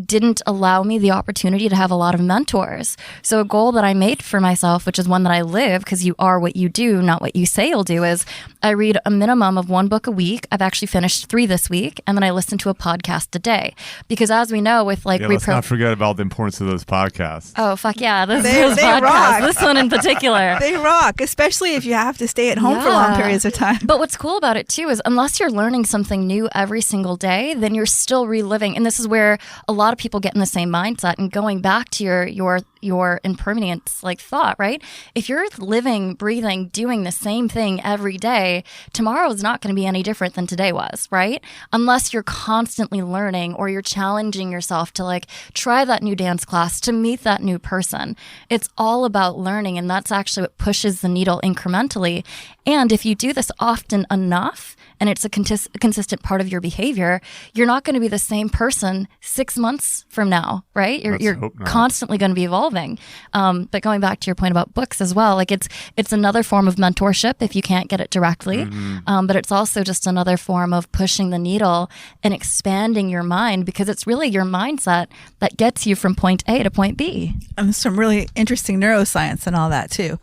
didn't allow me the opportunity to have a lot of mentors. So a goal that I made for myself, which is one that I live, because you are what you do, not what you say you'll do, is I read a minimum of 1 book a week. I've actually finished 3 this week, and then I listen to a podcast a day. Because as we know, with let's not forget about the importance of those podcasts. Oh, fuck yeah. Those They podcasts. rock. This one in particular. They rock, especially if you have to stay at home for long periods of time. But what's cool about it too is unless you're learning something new every single day, then you're still reliving. And this is where a lot of people get in the same mindset and going back to your impermanence thought, right? If you're living, breathing, doing the same thing every day, tomorrow is not going to be any different than today was, right? Unless you're constantly learning or you're challenging yourself to try that new dance class, to meet that new person. It's all about learning, and that's actually what pushes the needle incrementally. And if you do this often enough, and it's a consistent part of your behavior, you're not going to be the same person 6 months from now, right? You're constantly going to be evolving. But going back to your point about books as well, it's another form of mentorship if you can't get it directly. But it's also just another form of pushing the needle and expanding your mind, because it's really your mindset that gets you from point A to point B. And some really interesting neuroscience and all that too,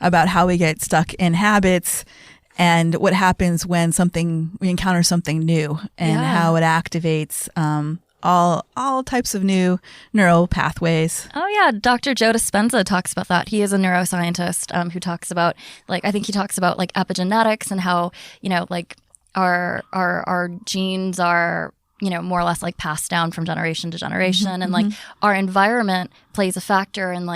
about how we get stuck in habits and what happens when we encounter something new, and how it activates all types of new neural pathways. Oh yeah, Dr. Joe Dispenza talks about that. He is a neuroscientist who talks about I think he talks about epigenetics and how our genes are more or less passed down from generation to generation, and our environment plays a factor in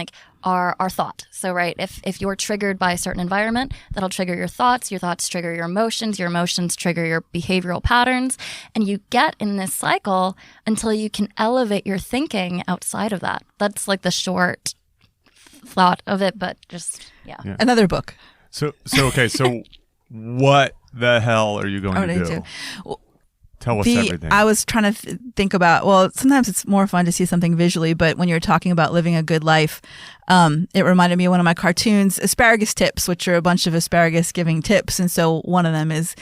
our thought. So right, if you're triggered by a certain environment, that'll trigger your thoughts trigger your emotions trigger your behavioral patterns, and you get in this cycle until you can elevate your thinking outside of that. That's the short thought of it, but just yeah. Another book. So okay, so what the hell are you going to do? Well, tell us everything. I was trying to think about, sometimes it's more fun to see something visually, but when you're talking about living a good life, it reminded me of one of my cartoons, Asparagus Tips, which are a bunch of asparagus giving tips. And so one of them is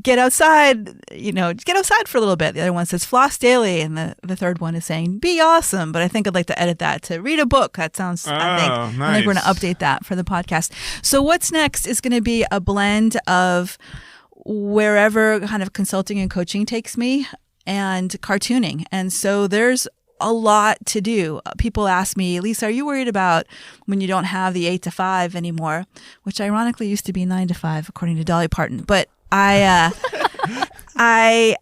get outside, get outside for a little bit. The other one says floss daily. And the third one is saying be awesome. But I think I'd like to edit that to read a book. That sounds, I think we're going to update that for the podcast. So what's next is going to be a blend of wherever kind of consulting and coaching takes me, and cartooning. And so there's a lot to do. People ask me, Lisa, are you worried about when you don't have the 8 to 5 anymore? Which ironically used to be 9 to 5, according to Dolly Parton. But I'm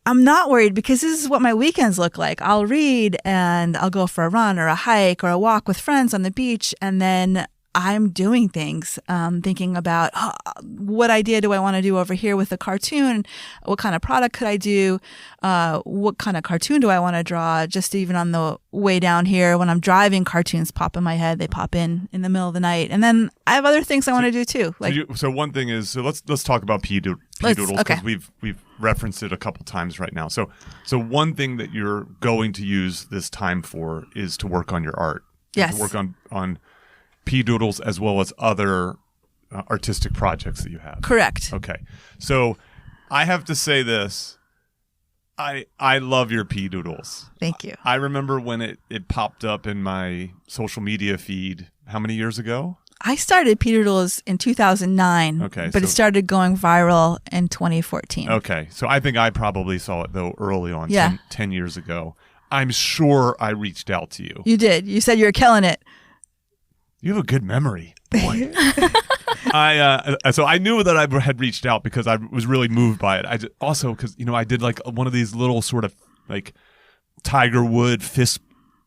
not worried, because this is what my weekends look like. I'll read and I'll go for a run or a hike or a walk with friends on the beach, and then I'm doing things, thinking about what idea do I want to do over here with the cartoon? What kind of product could I do? What kind of cartoon do I want to draw? Just even on the way down here, when I'm driving, cartoons pop in my head. They pop in the middle of the night. And then I have other things I want to do too. So one thing is, let's talk about pea doodles, because we've referenced it a couple times right now. So one thing that you're going to use this time for is to work on your art. Yes. To work on pea doodles as well as other artistic projects that you have. Correct. Okay. So I have to say this. I love your pea doodles. Thank you. I remember when it popped up in my social media feed how many years ago? I started pea doodles in 2009. Okay. But it started going viral in 2014. Okay. So I think I probably saw it, though, early on, Yeah. 10 years ago. I'm sure I reached out to you. You did. You said you were killing it. You have a good memory, boy. So I knew that I had reached out because I was really moved by it. Also because I did like one of these little sort of like Tiger Wood fist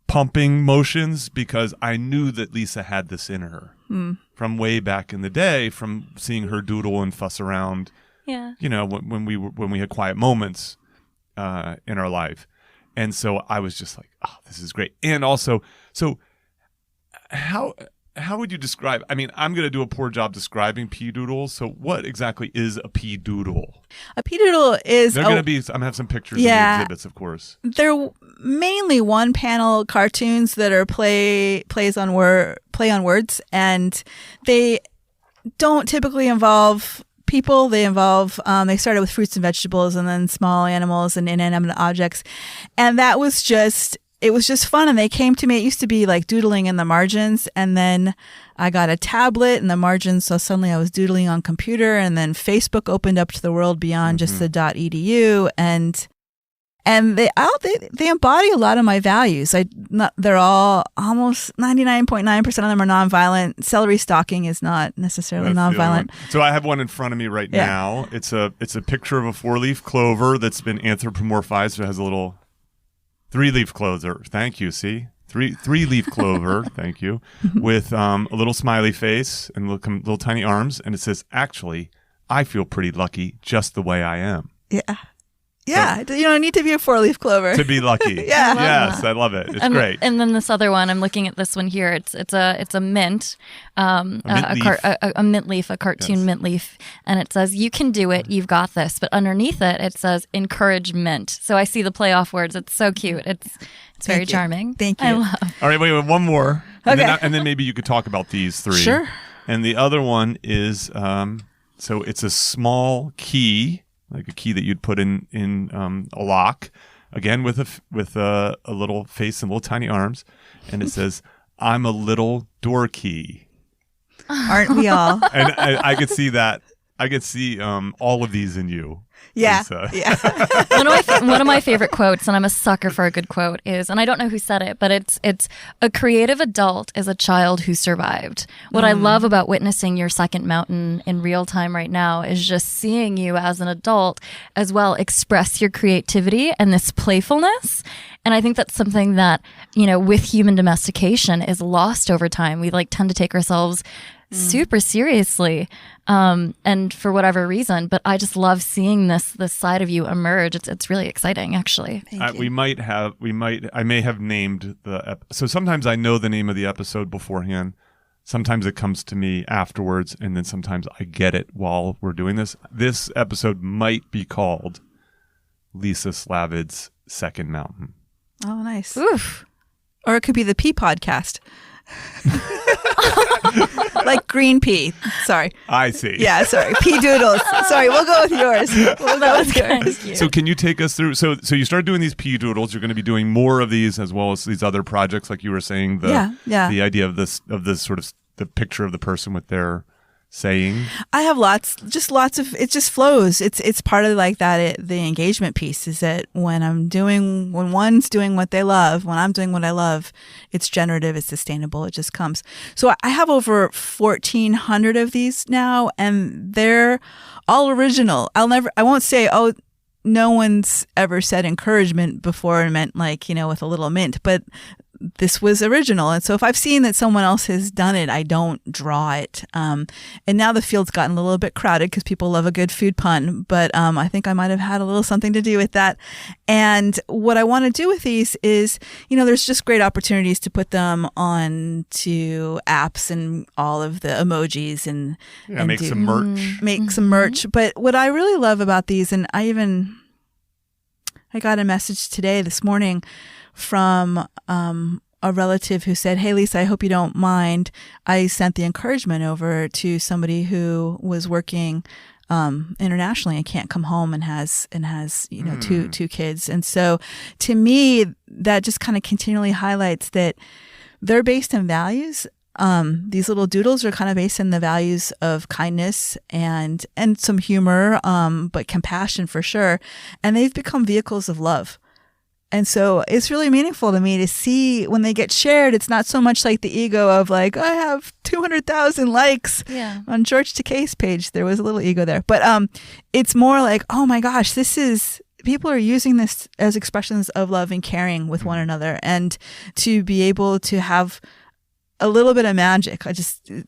pumping motions because I knew that Lisa had this in her from way back in the day, from seeing her doodle and fuss around. Yeah. When we had quiet moments in our life, and so I was just like, oh, this is great. And also, so how would you describe? I mean, I'm going to do a poor job describing pea doodles. So, what exactly is a pea doodle? A pea doodle is. They're going to be. I'm going to have some pictures in the exhibits, of course. They're mainly one-panel cartoons that are play on words, and they don't typically involve people. They involve. They started with fruits and vegetables, and then small animals and inanimate objects, and that was just. It was just fun, and they came to me. It used to be like doodling in the margins, and then I got a tablet in the margins, so suddenly I was doodling on computer, and then Facebook opened up to the world beyond just the .edu, and they embody a lot of my values. They're all almost 99.9% of them are nonviolent. Celery stalking is not necessarily nonviolent. So I have one in front of me right now. It's a picture of a 4-leaf clover that's been anthropomorphized. So it has a little 3-leaf clover. Thank you. See? 3-leaf clover. Thank you. With a little smiley face and little tiny arms. And it says, actually, I feel pretty lucky just the way I am. Yeah. Yeah. So, you don't need to be a 4-leaf clover. To be lucky. Yeah. Yes, I love it. It's great. And then this other one, I'm looking at this one here. It's a mint, a mint leaf, a cartoon mint leaf, and it says, "You can do it. You've got this." But underneath it says, "Encouragement." So I see the play off words. It's so cute. It's very charming. Thank you. I love. All right, wait, one more. Okay. And then maybe you could talk about these 3. Sure. And the other one is, so it's a small key, like a key that you'd put in a lock, again with a little face and little tiny arms, and it says, "I'm a little door key." Aren't we all? And I could see that. I could see all of these in you. Yeah. Lisa. Yeah. One of my favorite quotes, and I'm a sucker for a good quote, is, and I don't know who said it, but it's a creative adult is a child who survived. What I love about witnessing your second mountain in real time right now is just seeing you as an adult as well express your creativity and this playfulness. And I think that's something that, with human domestication is lost over time. We tend to take ourselves super seriously, and for whatever reason. But I just love seeing this side of you emerge. It's really exciting, actually. Thank you. I may have named so sometimes I know the name of the episode beforehand. Sometimes it comes to me afterwards, and then sometimes I get it while we're doing this. This episode might be called Lisa Slavid's Second Mountain. Oh, nice. Oof. Or it could be the pea podcast. Like green pea. Sorry. I see. Yeah, sorry. Pea doodles. Sorry, we'll go with yours. We'll go with yours. So can you take us through? So you started doing these pea doodles. You're going to be doing more of these as well as these other projects, like you were saying. The idea of this sort of the picture of the person with their saying. I have lots of. It just flows. It's part of the engagement piece is that when one's doing what they love, when I'm doing what I love, it's generative, it's sustainable, it just comes. So I have over 1,400 of these now, and they're all original. I won't say, oh, no one's ever said encouragement before and meant with a little mint, but this was original. And so if I've seen that someone else has done it, I don't draw it. And now the field's gotten a little bit crowded because people love a good food pun, but I think I might have had a little something to do with that. And what I want to do with these is, there's just great opportunities to put them on to apps and all of the emojis and make some merch. Make some merch. But what I really love about these, and I got a message this morning from a relative who said, "Hey, Lisa, I hope you don't mind. I sent the encouragement over to somebody who was working internationally and can't come home and has two kids." And so to me, that just kind of continually highlights that they're based in values. These little doodles are kind of based in the values of kindness and some humor, but compassion for sure. And they've become vehicles of love. And so it's really meaningful to me to see when they get shared. It's not so much like the ego of like, I have 200,000 likes on George Takei's page. There was a little ego there, but it's more like, oh my gosh, people are using this as expressions of love and caring with one another, and to be able to have a little bit of magic.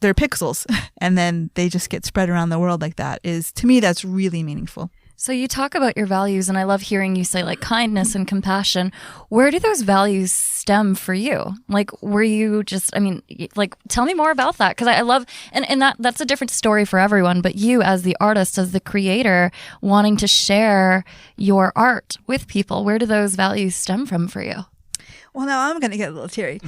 They're pixels, and then they just get spread around the world like that. To me, that's really meaningful. So you talk about your values, and I love hearing you say like kindness and compassion. Where do those values stem for you? Like, were you tell me more about that. Because I love, and that's a different story for everyone, but you as the artist, as the creator, wanting to share your art with people, where do those values stem from for you? Well, now I'm going to get a little teary.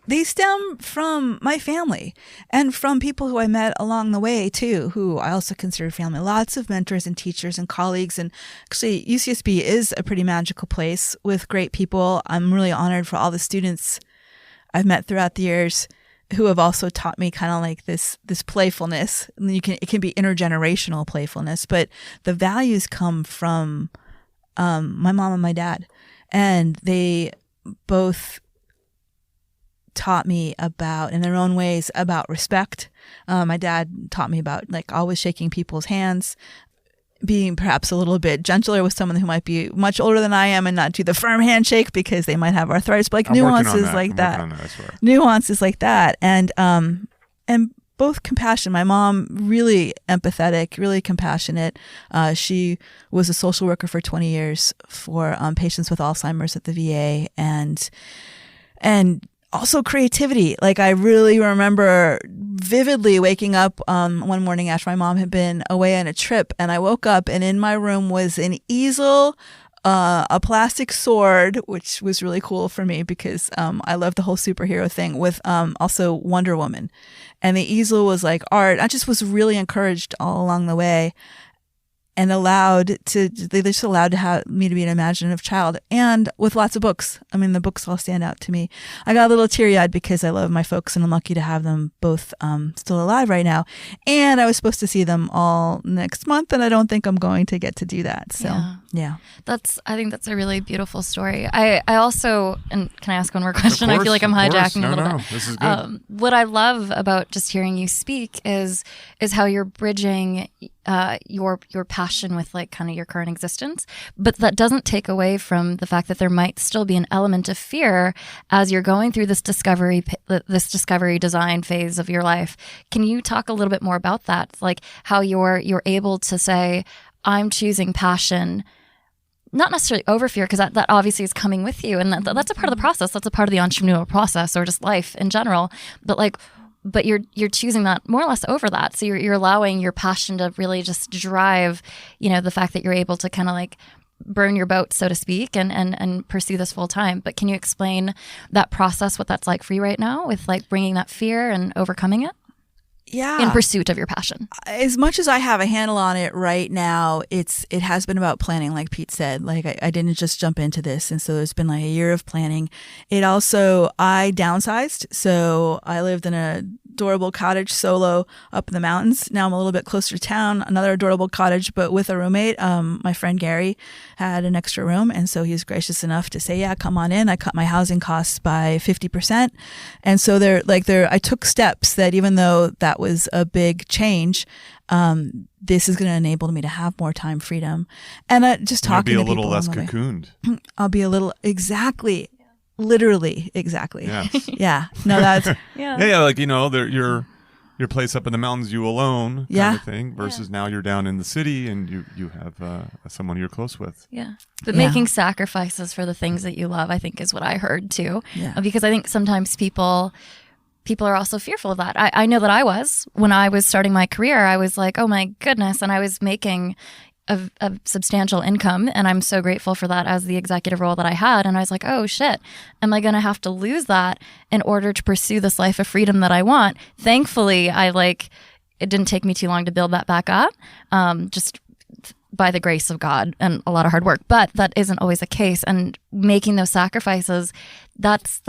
They stem from my family and from people who I met along the way, too, who I also consider family. Lots of mentors and teachers and colleagues. And actually, UCSB is a pretty magical place with great people. I'm really honored for all the students I've met throughout the years who have also taught me kind of like this playfulness. And it can be intergenerational playfulness, but the values come from my mom and my dad. And they both taught me about, in their own ways, about respect. My dad taught me about like always shaking people's hands, being perhaps a little bit gentler with someone who might be much older than I am and not do the firm handshake because they might have arthritis, but like nuances like that. Nuances like that. And both compassion. My mom, really empathetic, really compassionate. She was a social worker for 20 years for patients with Alzheimer's at the VA, and also creativity. Like I really remember vividly waking up one morning after my mom had been away on a trip, and I woke up and in my room was an easel, a plastic sword, which was really cool for me because I love the whole superhero thing, with also Wonder Woman. And the easel was like art. I just was really encouraged all along the way, and they just allowed to have me to be an imaginative child, and with lots of books. I mean, the books all stand out to me. I got a little teary-eyed because I love my folks and I'm lucky to have them both still alive right now. And I was supposed to see them all next month, and I don't think I'm going to get to do that. So, yeah. I think that's a really beautiful story. I also, and can I ask one more question? I feel like I'm hijacking a little bit. This is good. What I love about just hearing you speak is how you're bridging your passion with like kind of your current existence, but that doesn't take away from the fact that there might still be an element of fear as you're going through this discovery design phase of your life. Can you talk a little bit more about that? Like how you're able to say, I'm choosing passion, not necessarily over fear, because that obviously is coming with you, and that's a part of the process. That's a part of the entrepreneurial process, or just life in general. But you're choosing that more or less over that. So you're allowing your passion to really just drive, the fact that you're able to kind of like burn your boat, so to speak, and pursue this full time. But can you explain that process, what that's like for you right now with like bringing that fear and overcoming it? Yeah. In pursuit of your passion. As much as I have a handle on it right now, it has been about planning, like Pete said. Like I didn't just jump into this. And so there's been like a year of planning. I downsized. So I lived in a adorable cottage solo up in the mountains. Now I'm a little bit closer to town, another adorable cottage, but with a roommate. My friend Gary had an extra room, and so he was gracious enough to say, yeah, come on in. I cut my housing costs by 50%. And so I took steps that, even though that was a big change, this is going to enable me to have more time freedom. And just talking to people. Be a little less cocooned. I'll be a little, exactly. Literally, exactly. Yes. Yeah. No, that's Yeah, like, your place up in the mountains, you alone kind of thing, versus now you're down in the city and you have someone you're close with. Yeah. But making sacrifices for the things that you love, I think, is what I heard too. Yeah. Because I think sometimes people are also fearful of that. I know that I was. When I was starting my career, I was like, oh my goodness. And I was making a substantial income. And I'm so grateful for that as the executive role that I had. And I was like, oh shit, am I going to have to lose that in order to pursue this life of freedom that I want? Thankfully, it didn't take me too long to build that back up. Just by the grace of God and a lot of hard work, but that isn't always the case. And making those sacrifices, that's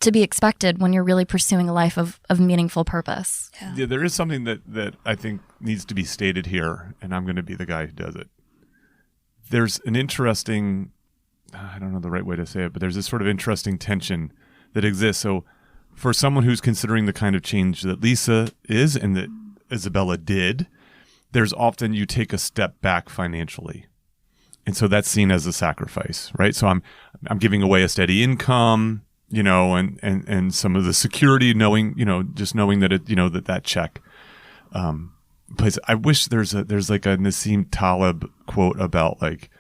to be expected when you're really pursuing a life of meaningful purpose. Yeah, there is something that I think needs to be stated here, and I'm going to be the guy who does it. There's an interesting, I don't know the right way to say it, but there's this sort of interesting tension that exists. So for someone who's considering the kind of change that Lisa is and that Isabella did, there's often you take a step back financially. And so that's seen as a sacrifice, right? So I'm giving away a steady income, and some of the security, knowing, just knowing that that check plays. I wish there's like a Nassim Taleb quote about like,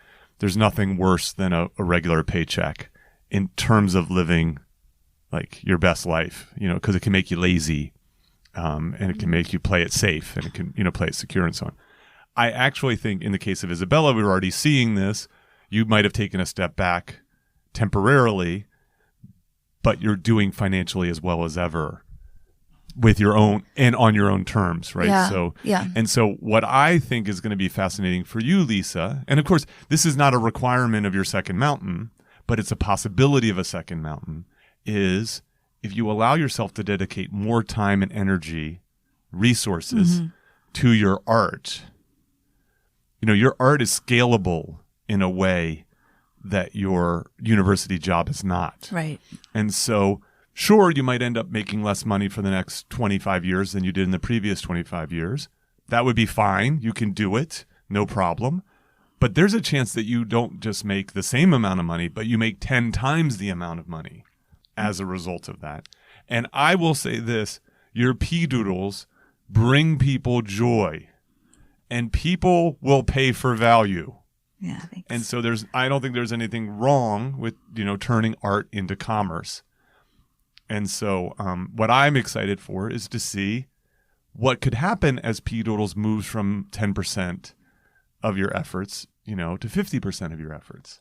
there's nothing worse than a regular paycheck in terms of living like your best life, because it can make you lazy. And it can make you play it safe, and it can, play it secure and so on. I actually think in the case of Isabella, we were already seeing this. You might have taken a step back temporarily, but you're doing financially as well as ever with your own and on your own terms, right? Yeah. And so what I think is going to be fascinating for you, Lisa, and of course, this is not a requirement of your second mountain, but it's a possibility of a second mountain, is if you allow yourself to dedicate more time and energy, resources to your art, your art is scalable in a way that your university job is not. Right. And so, sure, you might end up making less money for the next 25 years than you did in the previous 25 years. That would be fine. You can do it. No problem. But there's a chance that you don't just make the same amount of money, but you make 10 times the amount of money as a result of that. And I will say this, your pea doodles bring people joy, and people will pay for value. Yeah, thanks. And so I don't think there's anything wrong with, turning art into commerce. And so what I'm excited for is to see what could happen as pea doodles moves from 10% of your efforts, to 50% of your efforts.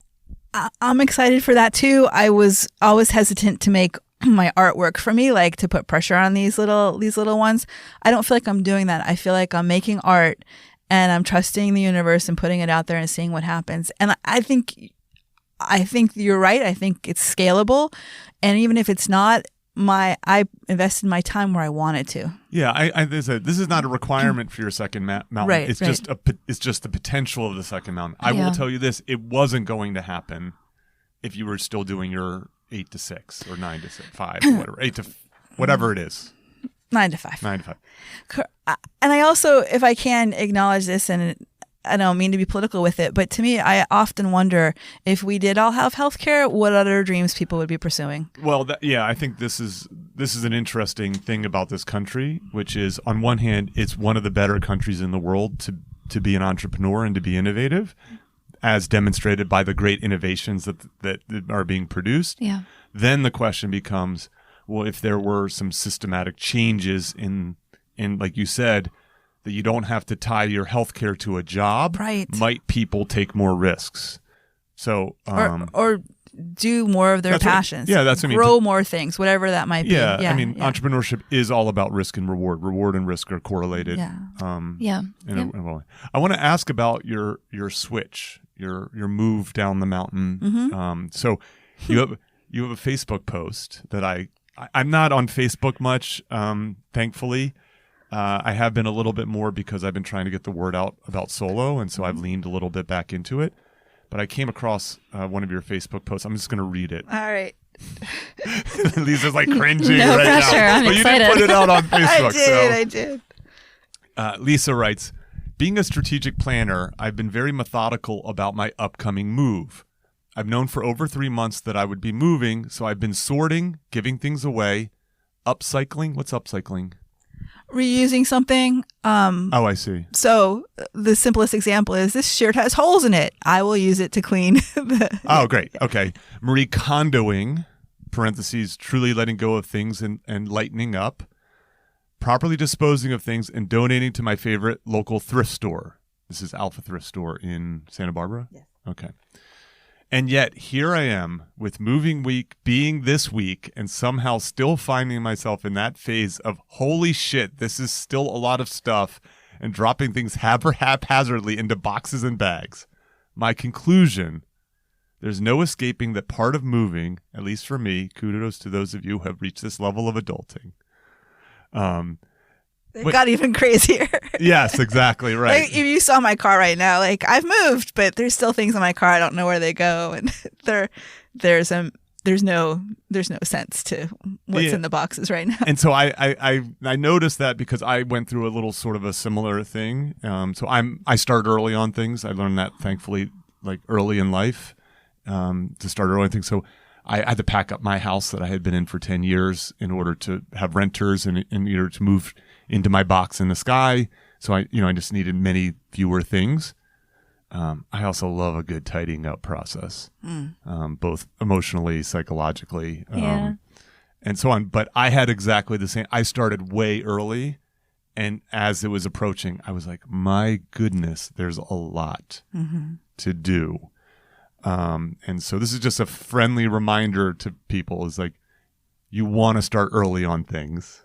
I'm excited for that too. I was always hesitant to make my artwork for me, like to put pressure on these little ones. I don't feel like I'm doing that. I feel like I'm making art and I'm trusting the universe and putting it out there and seeing what happens. And I think you're right. I think it's scalable. And even if it's not, I invested my time where I wanted to. Yeah, this is not a requirement for your second mountain. Right, it's just the potential of the second mountain. I will tell you this: it wasn't going to happen if you were still doing your 8 to 6 or 9 to 6, 5 or whatever, 8 to whatever it is. 9 to 5. 9 to 5. And I also, if I can acknowledge this, and I don't mean to be political with it, but to me, I often wonder if we did all have healthcare, what other dreams people would be pursuing. Well, I think this is an interesting thing about this country, which is, on one hand, it's one of the better countries in the world to be an entrepreneur and to be innovative, as demonstrated by the great innovations that are being produced. Yeah. Then the question becomes, well, if there were some systematic changes in like you said, that you don't have to tie your healthcare to a job, right? Might people take more risks? So, or do more of their passions. That's what I mean. Grow more things, whatever that might be. Yeah, entrepreneurship is all about risk and reward. Reward and risk are correlated. Yeah. I want to ask about your switch, your move down the mountain. Mm-hmm. So you have a Facebook post that I'm not on Facebook much, thankfully. I have been a little bit more because I've been trying to get the word out about solo, and so I've leaned a little bit back into it. But I came across one of your Facebook posts. I'm just going to read it. All right. Lisa's like cringing no right pressure. now. I'm excited. You didn't put it out on Facebook. I did. Lisa writes, being a strategic planner, I've been very methodical about my upcoming move. I've known for over 3 months that I would be moving. So I've been sorting, giving things away, upcycling. What's upcycling? Reusing something. Oh, I see. So the simplest example is this shirt has holes in it. I will use it to clean the. Oh, great. Okay. Marie Kondoing, parentheses, truly letting go of things and lightening up, properly disposing of things and donating to my favorite local thrift store. This is Alpha Thrift Store in Santa Barbara? Yes. Okay. And yet here I am with moving week being this week and somehow still finding myself in that phase of holy shit, this is still a lot of stuff and dropping things haphazardly into boxes and bags. My conclusion, there's no escaping that part of moving, at least for me, kudos to those of you who have reached this level of adulting. It got even crazier. Yes, exactly. Right. Like, if you saw my car right now, like I've moved, but there's still things in my car. I don't know where they go. And there's no sense to what's in the boxes right now. And so I noticed that because I went through a little sort of a similar thing. So I start early on things. I learned that thankfully like early in life to start early on things. So I had to pack up my house that I had been in for 10 years in order to have renters and in order to move into my box in the sky. So I just needed many fewer things. I also love a good tidying up process, both emotionally, psychologically, and so on. But I had exactly the same. I started way early, and as it was approaching, I was like, my goodness, there's a lot to do. And so this is just a friendly reminder to people is like, you want to start early on things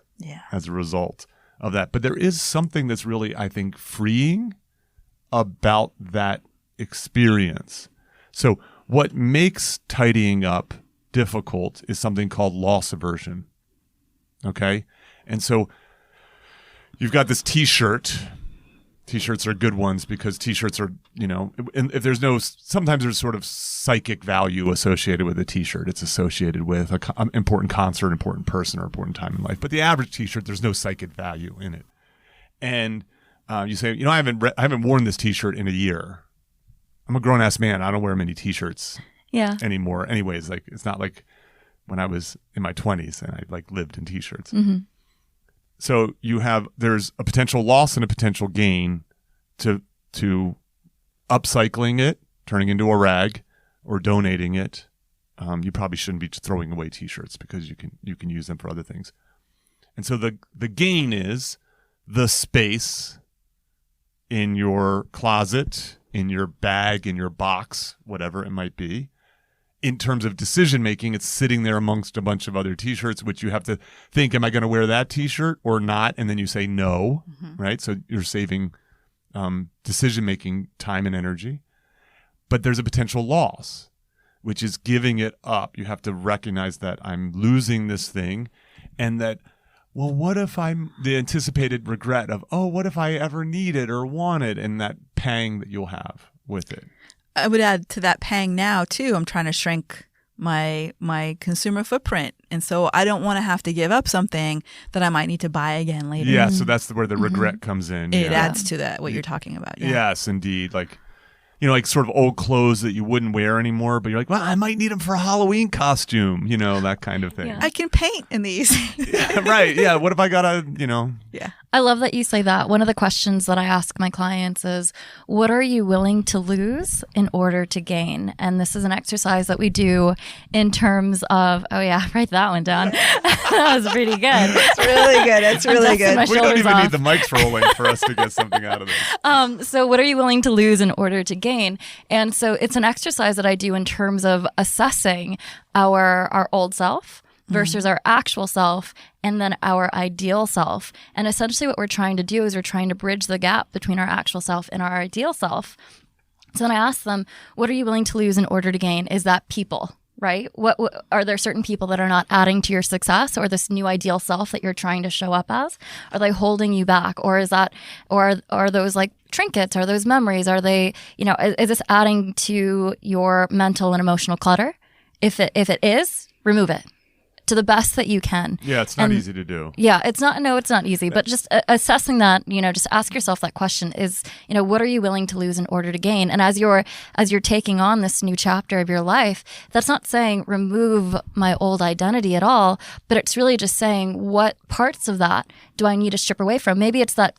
as a result of that. But there is something that's really, I think, freeing about that experience. So what makes tidying up difficult is something called loss aversion. Okay? And so you've got this t-shirt. T-shirts are good ones because t-shirts are, and if sometimes there's sort of psychic value associated with a t-shirt. It's associated with an important concert, important person, or important time in life. But the average t-shirt, there's no psychic value in it. And you say, I haven't worn this t-shirt in a year. I'm a grown-ass man. I don't wear many t-shirts anymore. Anyways, like it's not like when I was in my 20s and I lived in t-shirts. Mm-hmm. So there's a potential loss and a potential gain to upcycling it, turning into a rag, or donating it. You probably shouldn't be throwing away t-shirts because you can use them for other things. And so the gain is the space in your closet, in your bag, in your box, whatever it might be. In terms of decision making, it's sitting there amongst a bunch of other t-shirts, which you have to think, am I going to wear that t-shirt or not? And then you say no, right? So you're saving decision making time and energy. But there's a potential loss, which is giving it up. You have to recognize that I'm losing this thing, and that, well, what if I'm the anticipated regret of, what if I ever need it or want it, and that pang that you'll have with it. I would add to that pang now too. I'm trying to shrink my consumer footprint, and so I don't want to have to give up something that I might need to buy again later. Yeah, so that's where the regret comes in. It adds to that what you're talking about. Yeah. Yes, indeed. Like sort of old clothes that you wouldn't wear anymore, but you're like, well, I might need them for a Halloween costume. that kind of thing. Yeah. I can paint in these. Yeah, right. Yeah. What if I gotta? Yeah. I love that you say that. One of the questions that I ask my clients is, what are you willing to lose in order to gain? And this is an exercise that we do in terms of, write that one down. That was pretty good. It's really good. It's really good. We don't even need the mics rolling for us to get something out of this. So what are you willing to lose in order to gain? And so it's an exercise that I do in terms of assessing our old self versus our actual self, and then our ideal self. And essentially what we're trying to do is we're trying to bridge the gap between our actual self and our ideal self. So then I ask them, what are you willing to lose in order to gain? Is that people, right? What are there certain people that are not adding to your success or this new ideal self that you're trying to show up as? Are they holding you back? Or is that, or are those like trinkets? Are those memories? Are they, is this adding to your mental and emotional clutter? If it is, remove it. to the best that you can. Yeah, it's not easy to do. Yeah, it's not easy, but just assessing that, just ask yourself that question is, what are you willing to lose in order to gain? And as you're taking on this new chapter of your life, that's not saying remove my old identity at all, but it's really just saying what parts of that do I need to strip away from? Maybe it's that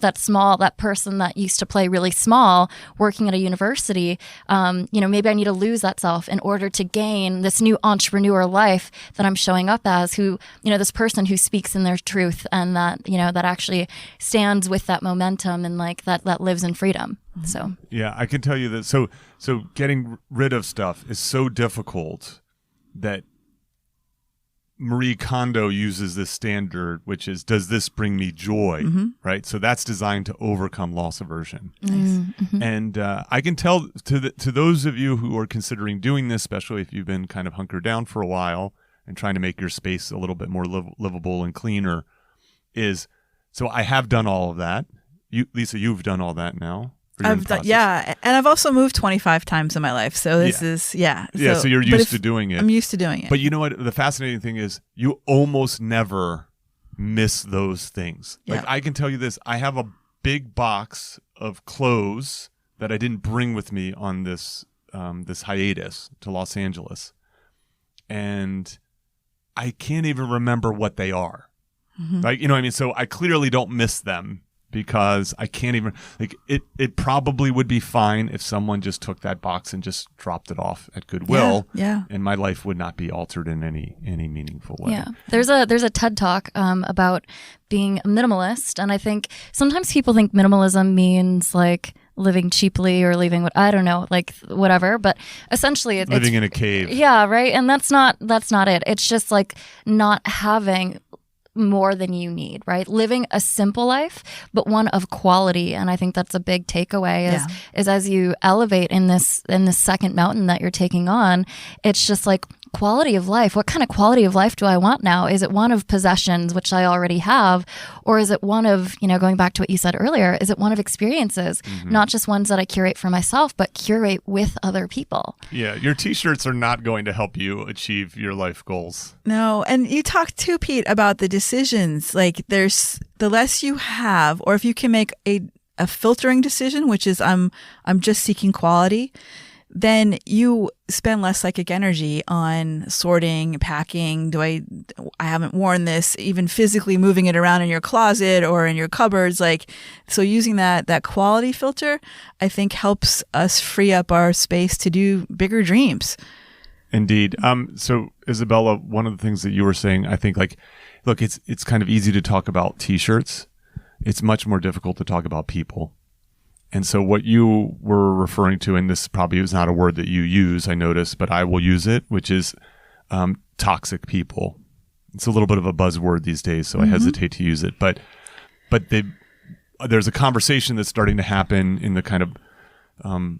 person that used to play really small working at a university. Maybe I need to lose that self in order to gain this new entrepreneur life that I'm showing up as, who, this person who speaks in their truth and that, that actually stands with that momentum and like that lives in freedom. So, yeah, I can tell you that. So getting rid of stuff is so difficult that Marie Kondo uses this standard, which is, does this bring me joy? Right? So that's designed to overcome loss aversion. Nice. And I can tell to those of you who are considering doing this, especially if you've been kind of hunkered down for a while and trying to make your space a little bit more livable and cleaner, so I have done all of that. Lisa, you've done all that now. I've done, and I've also moved 25 times in my life. So this is, So you're used to doing it. I'm used to doing it. But you know what? The fascinating thing is you almost never miss those things. Yeah. Like I can tell you this, I have a big box of clothes that I didn't bring with me on this hiatus to Los Angeles. And I can't even remember what they are. Like, you know what I mean? So I clearly don't miss them, because I can't even, like, it probably would be fine if someone just took that box and just dropped it off at Goodwill. Yeah. And my life would not be altered in any meaningful way. Yeah. There's a TED Talk about being a minimalist. And I think sometimes people think minimalism means like living cheaply or living, I don't know, like whatever. But essentially it's living in a cave. Yeah. Right. And that's not it. It's just like not having more than you need, right? Living a simple life, but one of quality. And I think that's a big takeaway is as you elevate in this second mountain that you're taking on, it's just like quality of life. What kind of quality of life do I want now? Is it one of possessions, which I already have? Or is it one of, going back to what you said earlier, is it one of experiences, not just ones that I curate for myself, but curate with other people? Yeah. Your t-shirts are not going to help you achieve your life goals. No. And you talked too, Pete, about the decisions. Like there's the less you have, or if you can make a filtering decision, which is I'm just seeking quality, then you spend less psychic energy on sorting, packing. I haven't worn this, even physically moving it around in your closet or in your cupboards. Like, so using that quality filter, I think helps us free up our space to do bigger dreams. Indeed. So Isabella, one of the things that you were saying, I think, like, look, it's kind of easy to talk about t-shirts. It's much more difficult to talk about people. And so what you were referring to, and this probably is not a word that you use, I noticed, but I will use it, which is toxic people. It's a little bit of a buzzword these days, so I hesitate to use it. But there's a conversation that's starting to happen in the kind of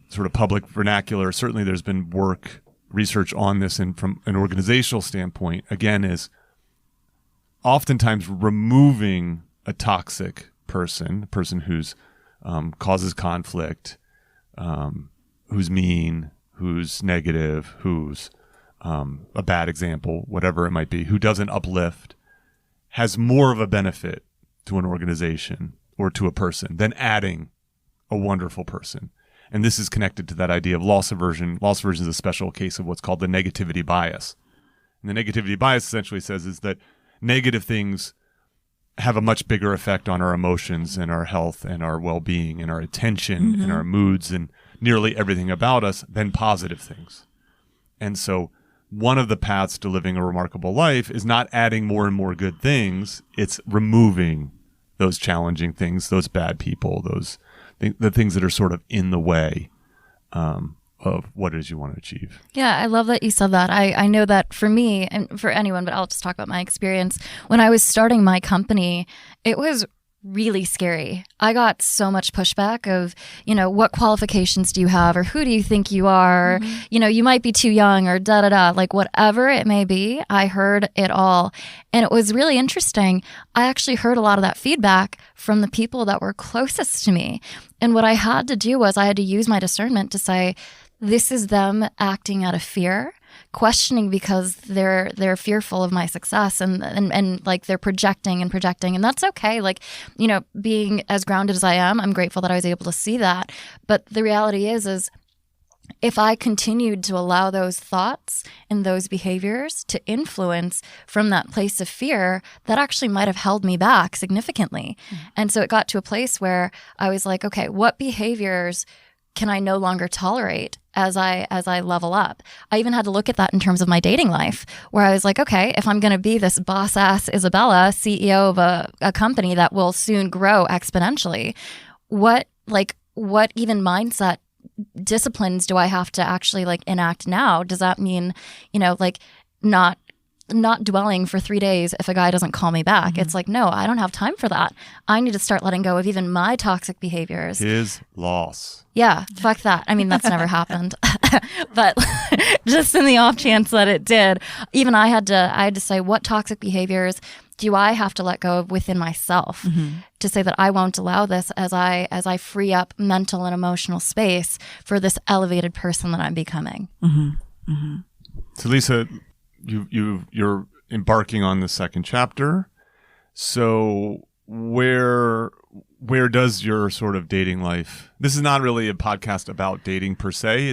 sort of public vernacular. Certainly there's been research on this, and from an organizational standpoint, again, is oftentimes removing a toxic person, a person who's causes conflict, who's mean, who's negative, who's a bad example, whatever it might be, who doesn't uplift, has more of a benefit to an organization or to a person than adding a wonderful person. And this is connected to that idea of loss aversion. Loss aversion is a special case of what's called the negativity bias. And the negativity bias essentially says is that negative things have a much bigger effect on our emotions and our health and our well-being and our attention and our moods and nearly everything about us than positive things. And so one of the paths to living a remarkable life is not adding more and more good things. It's removing those challenging things, those bad people, the things that are sort of in the way of what it is you want to achieve. Yeah, I love that you said that. I know that for me and for anyone, but I'll just talk about my experience. When I was starting my company, it was really scary. I got so much pushback of, what qualifications do you have, or who do you think you are? You might be too young, or da-da-da, like whatever it may be. I heard it all. And it was really interesting. I actually heard a lot of that feedback from the people that were closest to me. And what I had to do was I had to use my discernment to say, this is them acting out of fear, questioning because they're fearful of my success and like they're projecting, and that's okay. Like, you know, being as grounded as I am, I'm grateful that I was able to see that. But the reality is if I continued to allow those thoughts and those behaviors to influence from that place of fear, that actually might have held me back significantly. And so it got to a place where I was like, okay, what behaviors can I no longer tolerate as I level up? I even had to look at that in terms of my dating life, where I was like, okay, if I'm going to be this boss ass Isabella, CEO of a company that will soon grow exponentially, what even mindset disciplines do I have to actually like enact now? Does that mean, you know, like not dwelling for 3 days if a guy doesn't call me back? It's like, no, I don't have time for that. I need to start letting go of even my toxic behaviors. His loss. Yeah, fuck that. I mean, that's never happened. But just in the off chance that it did, even I had to say, what toxic behaviors do I have to let go of within myself to say that I won't allow this as I free up mental and emotional space for this elevated person that I'm becoming. So Lisa, you're embarking on the second chapter. So where does your sort of dating life? This is not really a podcast about dating per se.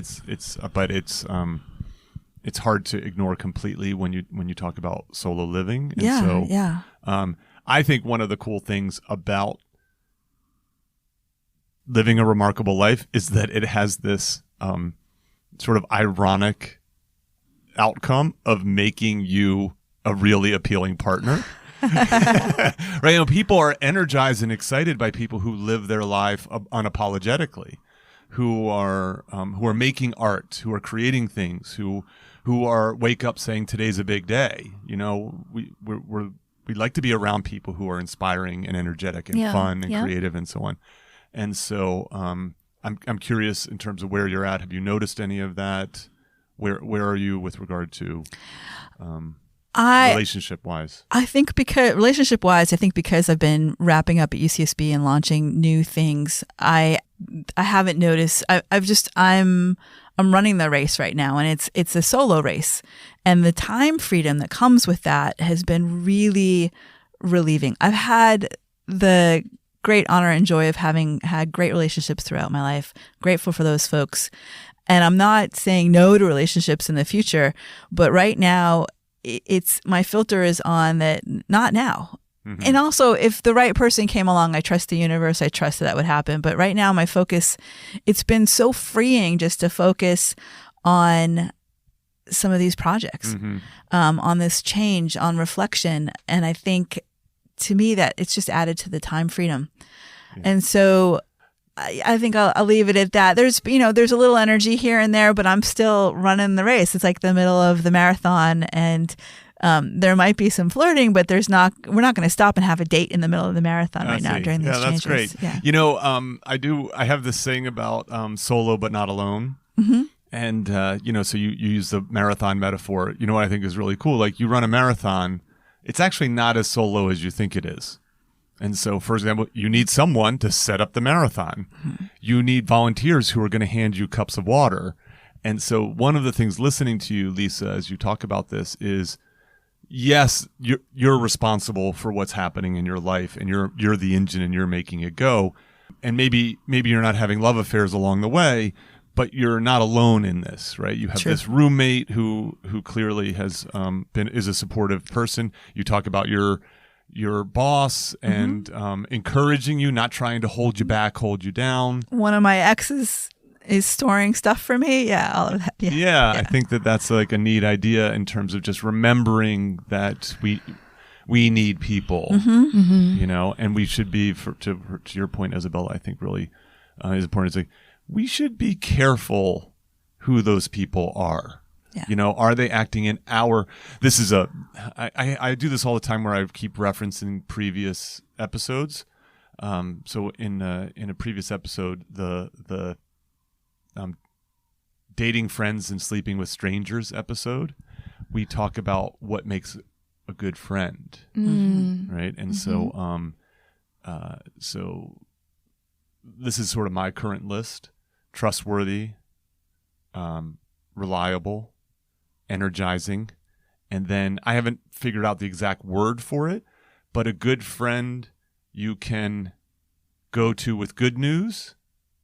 It's hard to ignore completely when you talk about solo living. And I think one of the cool things about living a remarkable life is that it has this sort of ironic outcome of making you a really appealing partner. Right? You know, people are energized and excited by people who live their life unapologetically, who are making art, who are creating things, who are wake up saying today's a big day. You know, we like to be around people who are inspiring and energetic and fun and creative and so on. And so I'm curious in terms of where you're at. Have you noticed any of that? Where are you with regard to relationship wise? I think because I've been wrapping up at UCSB and launching new things, I haven't noticed. I'm running the race right now, and it's a solo race, and the time freedom that comes with that has been really relieving. I've had the great honor and joy of having had great relationships throughout my life. Grateful for those folks. And I'm not saying no to relationships in the future, but right now it's my filter is on that not now. And also, if the right person came along, I trust the universe. I trust that would happen. But right now, my focus, it's been so freeing just to focus on some of these projects, on this change, on reflection. And I think, to me, that it's just added to the time freedom. And so I think I'll leave it at that. There's a little energy here and there, but I'm still running the race. It's like the middle of the marathon, and there might be some flirting, but we're not going to stop and have a date in the middle of the marathon right now during these changes. That's great. Yeah. You know, I have this saying about solo but not alone. And, so you use the marathon metaphor. You know what I think is really cool? Like, you run a marathon, it's actually not as solo as you think it is. And so, for example, you need someone to set up the marathon. You need volunteers who are going to hand you cups of water. And so one of the things listening to you, Lisa, as you talk about this is, yes, you're responsible for what's happening in your life, and you're the engine and you're making it go. And maybe you're not having love affairs along the way, but you're not alone in this, right? You have this roommate who clearly is a supportive person. You talk about your boss and encouraging you, not trying to hold you back, hold you down. One of my exes is storing stuff for me. Yeah, all of that. Yeah. I think that's like a neat idea in terms of just remembering that we need people, you know, and we should be, to your point, Isabella, I think really is important. It's like, we should be careful who those people are. Yeah. You know, are they acting in I do this all the time where I keep referencing previous episodes. So in a previous episode, the dating friends and sleeping with strangers episode, we talk about what makes a good friend, right? And so this is sort of my current list: trustworthy, reliable, energizing. And then I haven't figured out the exact word for it, but a good friend you can go to with good news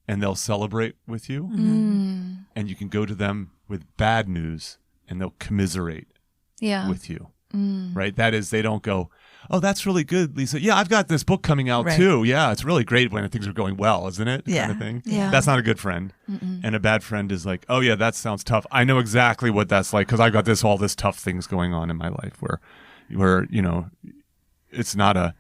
and they'll celebrate with you. Mm. And you can go to them with bad news and they'll commiserate with you. Right? That is, they don't go, oh, that's really good, Lisa. Yeah, I've got this book coming out too. Yeah, it's really great when things are going well, isn't it? Kind of thing. Yeah. That's not a good friend. And a bad friend is like, oh yeah, that sounds tough. I know exactly what that's like because I've got all this tough things going on in my life where it's not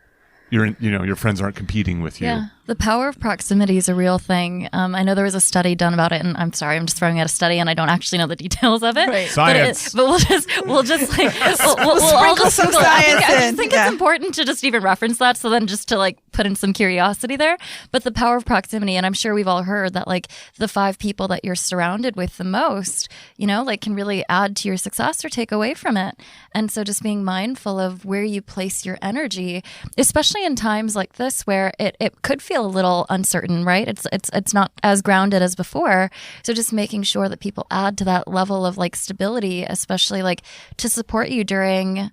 your friends aren't competing with you. Yeah. The power of proximity is a real thing. I know there was a study done about it, and I'm sorry, I'm just throwing out a study, and I don't actually know the details of it. Right. Science. But we'll just we'll all just some Google it. science I in. just think it's important to just even reference that, so then just to like put in some curiosity there. But the power of proximity, and I'm sure we've all heard that like the 5 people that you're surrounded with the most, like can really add to your success or take away from it. And so just being mindful of where you place your energy, especially in times like this where it could feel a little uncertain, right? It's not as grounded as before. So just making sure that people add to that level of like stability, especially like to support you during,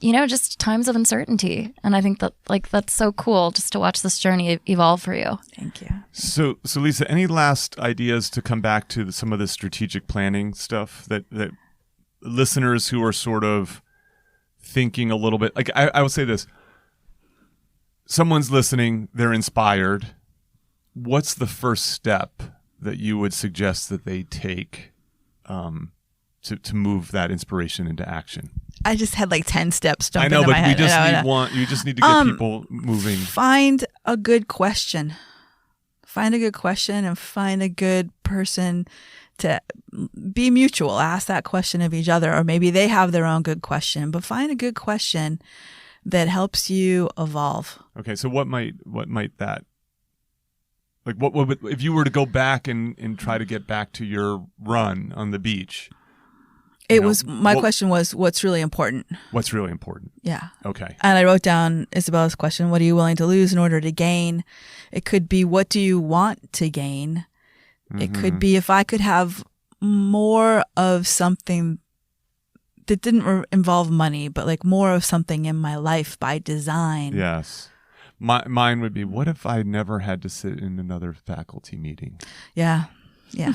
just times of uncertainty. And I think that like that's so cool just to watch this journey evolve for you. Thank you. So Lisa, any last ideas to come back to some of the strategic planning stuff that listeners who are sort of thinking a little bit, like I will say this. Someone's listening, they're inspired. What's the first step that you would suggest that they take to move that inspiration into action? I just had like 10 steps I jumping know, into but my head. you just need to get people moving. Find a good question. Find a good question and find a good person to be mutual. Ask that question of each other, or maybe they have their own good question, but find a good question that helps you evolve. Okay, so what might that, like, what would, if you were to go back and try to get back to your run on the beach? My question was, what's really important? What's really important? Yeah. Okay. And I wrote down Isabella's question, what are you willing to lose in order to gain? It could be, what do you want to gain? Mm-hmm. It could be, if I could have more of something that didn't involve money, but like more of something in my life by design. Yes. Mine would be, what if I never had to sit in another faculty meeting? Yeah. Yeah.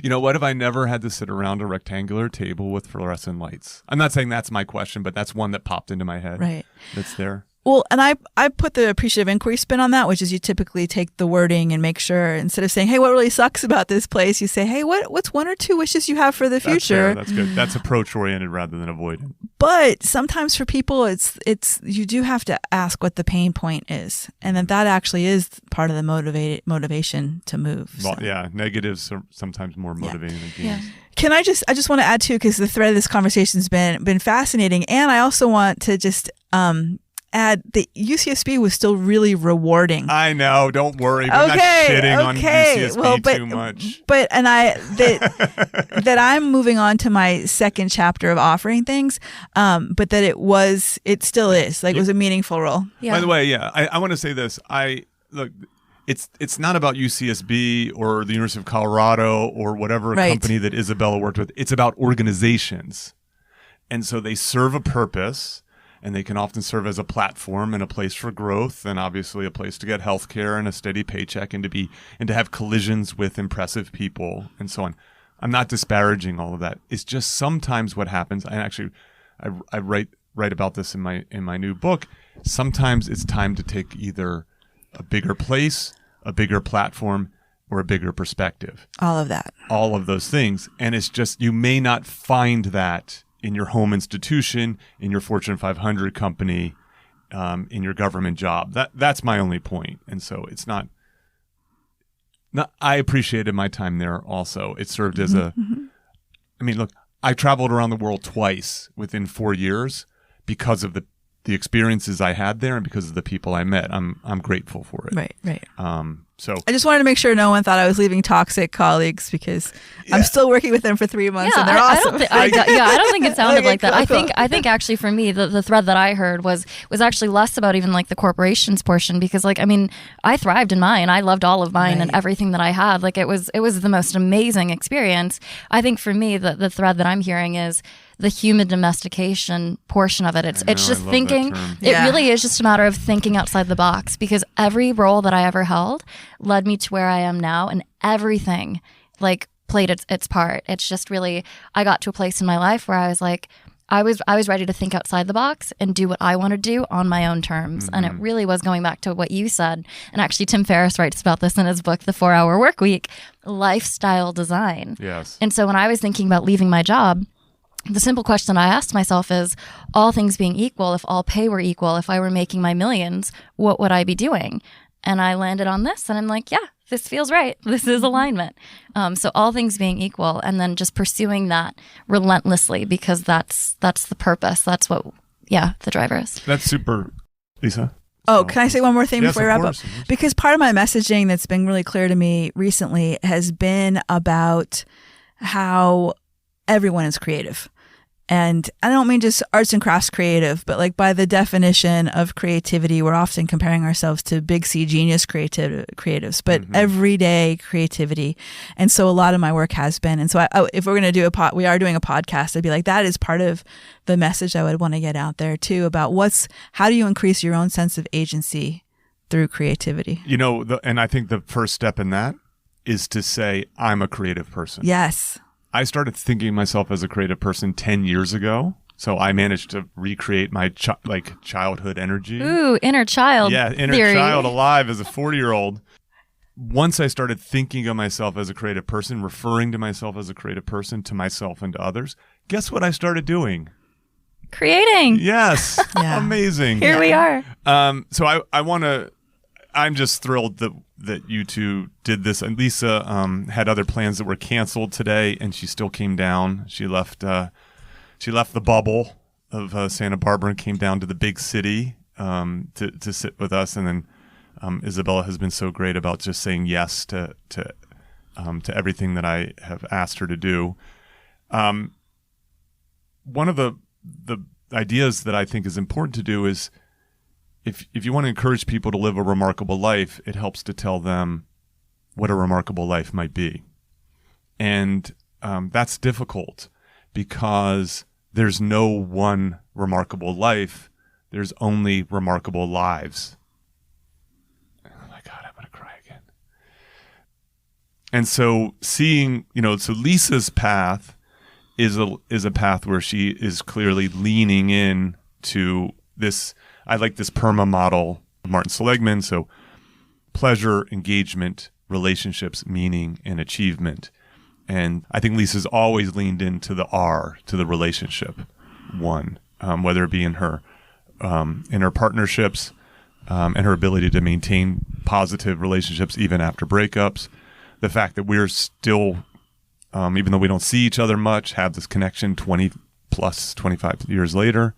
What if I never had to sit around a rectangular table with fluorescent lights? I'm not saying that's my question, but that's one that popped into my head. Right. That's there. Well, and I put the appreciative inquiry spin on that, which is you typically take the wording and make sure, instead of saying, hey, what really sucks about this place, you say, hey, what's 1 or 2 wishes you have for the future? That's good. That's approach oriented rather than avoidant. But sometimes for people, it's you do have to ask what the pain point is, and that actually is part of the motivation to move. Well, yeah, negatives are sometimes more motivating than gains. Yeah. I just want to add too, because the thread of this conversation has been fascinating, and I also want to just add the UCSB was still really rewarding. I know. Don't worry. We're not shitting on UCSB too much. But that I'm moving on to my second chapter of offering things, but that it still is. Like, it was a meaningful role. Yeah. By the way, I want to say this. Look, it's not about UCSB or the University of Colorado or whatever company that Isabella worked with. It's about organizations. And so they serve a purpose. And they can often serve as a platform and a place for growth, and obviously a place to get health care and a steady paycheck, and to have collisions with impressive people and so on. I'm not disparaging all of that. It's just sometimes what happens, and actually I write about this in my new book. Sometimes it's time to take either a bigger place, a bigger platform, or a bigger perspective. All of that. All of those things. And it's just, you may not find that in your home institution, in your Fortune 500 company, in your government job. That's my only point. And so it's not I appreciated my time there also. It served as I mean, look, I traveled around the world twice within 4 years because of the experiences I had there and because of the people I met. I'm grateful for it. Right. So I just wanted to make sure no one thought I was leaving toxic colleagues because I'm still working with them for 3 months and they're awesome. I don't think it sounded like that. Cool. I think actually for me the thread that I heard was actually less about even like the corporations portion, because like, I mean, I thrived in mine. I loved all of mine and everything that I had. Like it was the most amazing experience. I think for me the thread that I'm hearing is the human domestication portion of it. It's just thinking. It really is just a matter of thinking outside the box, because every role that I ever held led me to where I am now, and everything like played its part. It's just really, I got to a place in my life where I was like, I was ready to think outside the box and do what I want to do on my own terms. And it really was going back to what you said. And actually, Tim Ferriss writes about this in his book, The 4-Hour Workweek, lifestyle design. Yes. And so when I was thinking about leaving my job, the simple question I asked myself is, all things being equal, if all pay were equal, if I were making my millions, what would I be doing? And I landed on this, and I'm like, yeah, this feels right. This is alignment. So all things being equal, and then just pursuing that relentlessly, because that's the purpose. That's what, the driver is. That's super, Lisa. Oh, can I say one more thing Yes, before we wrap up? of course. Because part of my messaging that's been really clear to me recently has been about how everyone is creative. And I don't mean just arts and crafts creative, but like by the definition of creativity, we're often comparing ourselves to big C genius creatives, but everyday creativity. And so a lot of my work has been. And so if we're going to do we are doing a podcast, I'd be like, that is part of the message I would want to get out there too, about how do you increase your own sense of agency through creativity? You know, and I think the first step in that is to say, I'm a creative person. Yes. I started thinking of myself as a creative person 10 years ago. So I managed to recreate my childhood energy. Ooh, inner child. Yeah, inner theory. child alive as a 40-year-old. Once I started thinking of myself as a creative person, referring to myself as a creative person to myself and to others, guess what I started doing? Creating. Yes. Yeah. Amazing. Here we are. So I'm just thrilled that you two did this. And Lisa had other plans that were canceled today, and she still came down. She left the bubble of Santa Barbara and came down to the big city to sit with us. And then Isabella has been so great about just saying yes to everything that I have asked her to do. One of the ideas that I think is important to do is, if you want to encourage people to live a remarkable life, it helps to tell them what a remarkable life might be. And that's difficult because there's no one remarkable life. There's only remarkable lives. Oh my God, I'm going to cry again. And so so Lisa's path is a path where she is clearly leaning in to this. I like this PERMA model of Martin Seligman. So pleasure, engagement, relationships, meaning, and achievement. And I think Lisa's always leaned into the R, to the relationship one, whether it be in her partnerships and her ability to maintain positive relationships even after breakups. The fact that we're still, even though we don't see each other much, have this connection 25 years later.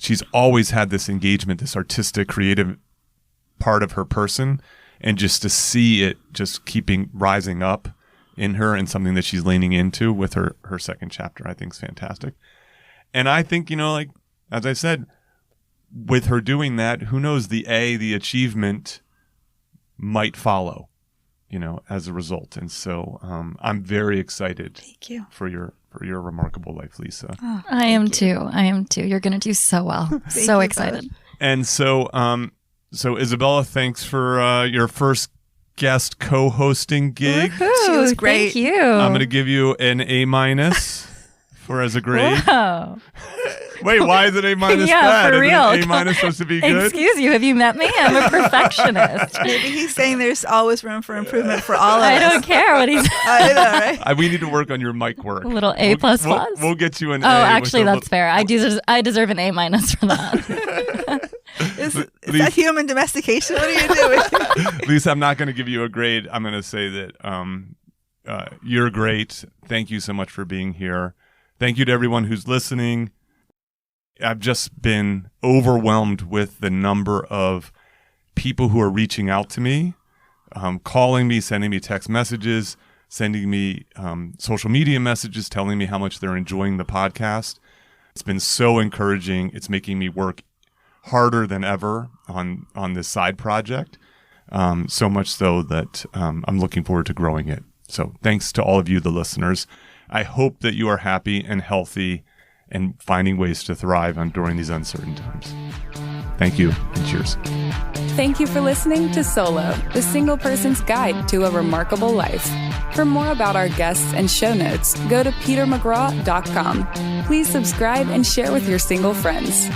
She's always had this engagement, this artistic, creative part of her person, and just to see it just keeping rising up in her and something that she's leaning into with her second chapter, I think is fantastic. And I think, as I said, with her doing that, who knows, the achievement might follow, as a result. And so I'm very excited. Thank you. For your remarkable life, Lisa. Oh, I am too. You're going to do so well. So excited. Both. And so, Isabella, thanks for your first guest co-hosting gig. Woo-hoo, She was great. Thank you. I'm going to give you an A- for as a grade. Wow. Wait, why is it A- Yeah, bad? for real. Isn't A- supposed to be good? Excuse you, have you met me? I'm a perfectionist. Maybe he's saying there's always room for improvement for all of us. I don't care what he's I know, right? We need to work on your mic work. a little A++. We'll get you an Oh, A. actually, that's fair. I deserve an A- for that. Is that human domestication? What are you doing? Lisa, I'm not going to give you a grade. I'm going to say that you're great. Thank you so much for being here. Thank you to everyone who's listening. I've just been overwhelmed with the number of people who are reaching out to me calling me, sending me text messages, sending me social media messages, telling me how much they're enjoying the podcast. It's been so encouraging. It's making me work harder than ever on this side project. So much so that I'm looking forward to growing it. So thanks to all of you, the listeners. I hope that you are happy and healthy and finding ways to thrive during these uncertain times. Thank you and cheers. Thank you for listening to Solo, the single person's guide to a remarkable life. For more about our guests and show notes, go to petermcgraw.com. Please subscribe and share with your single friends.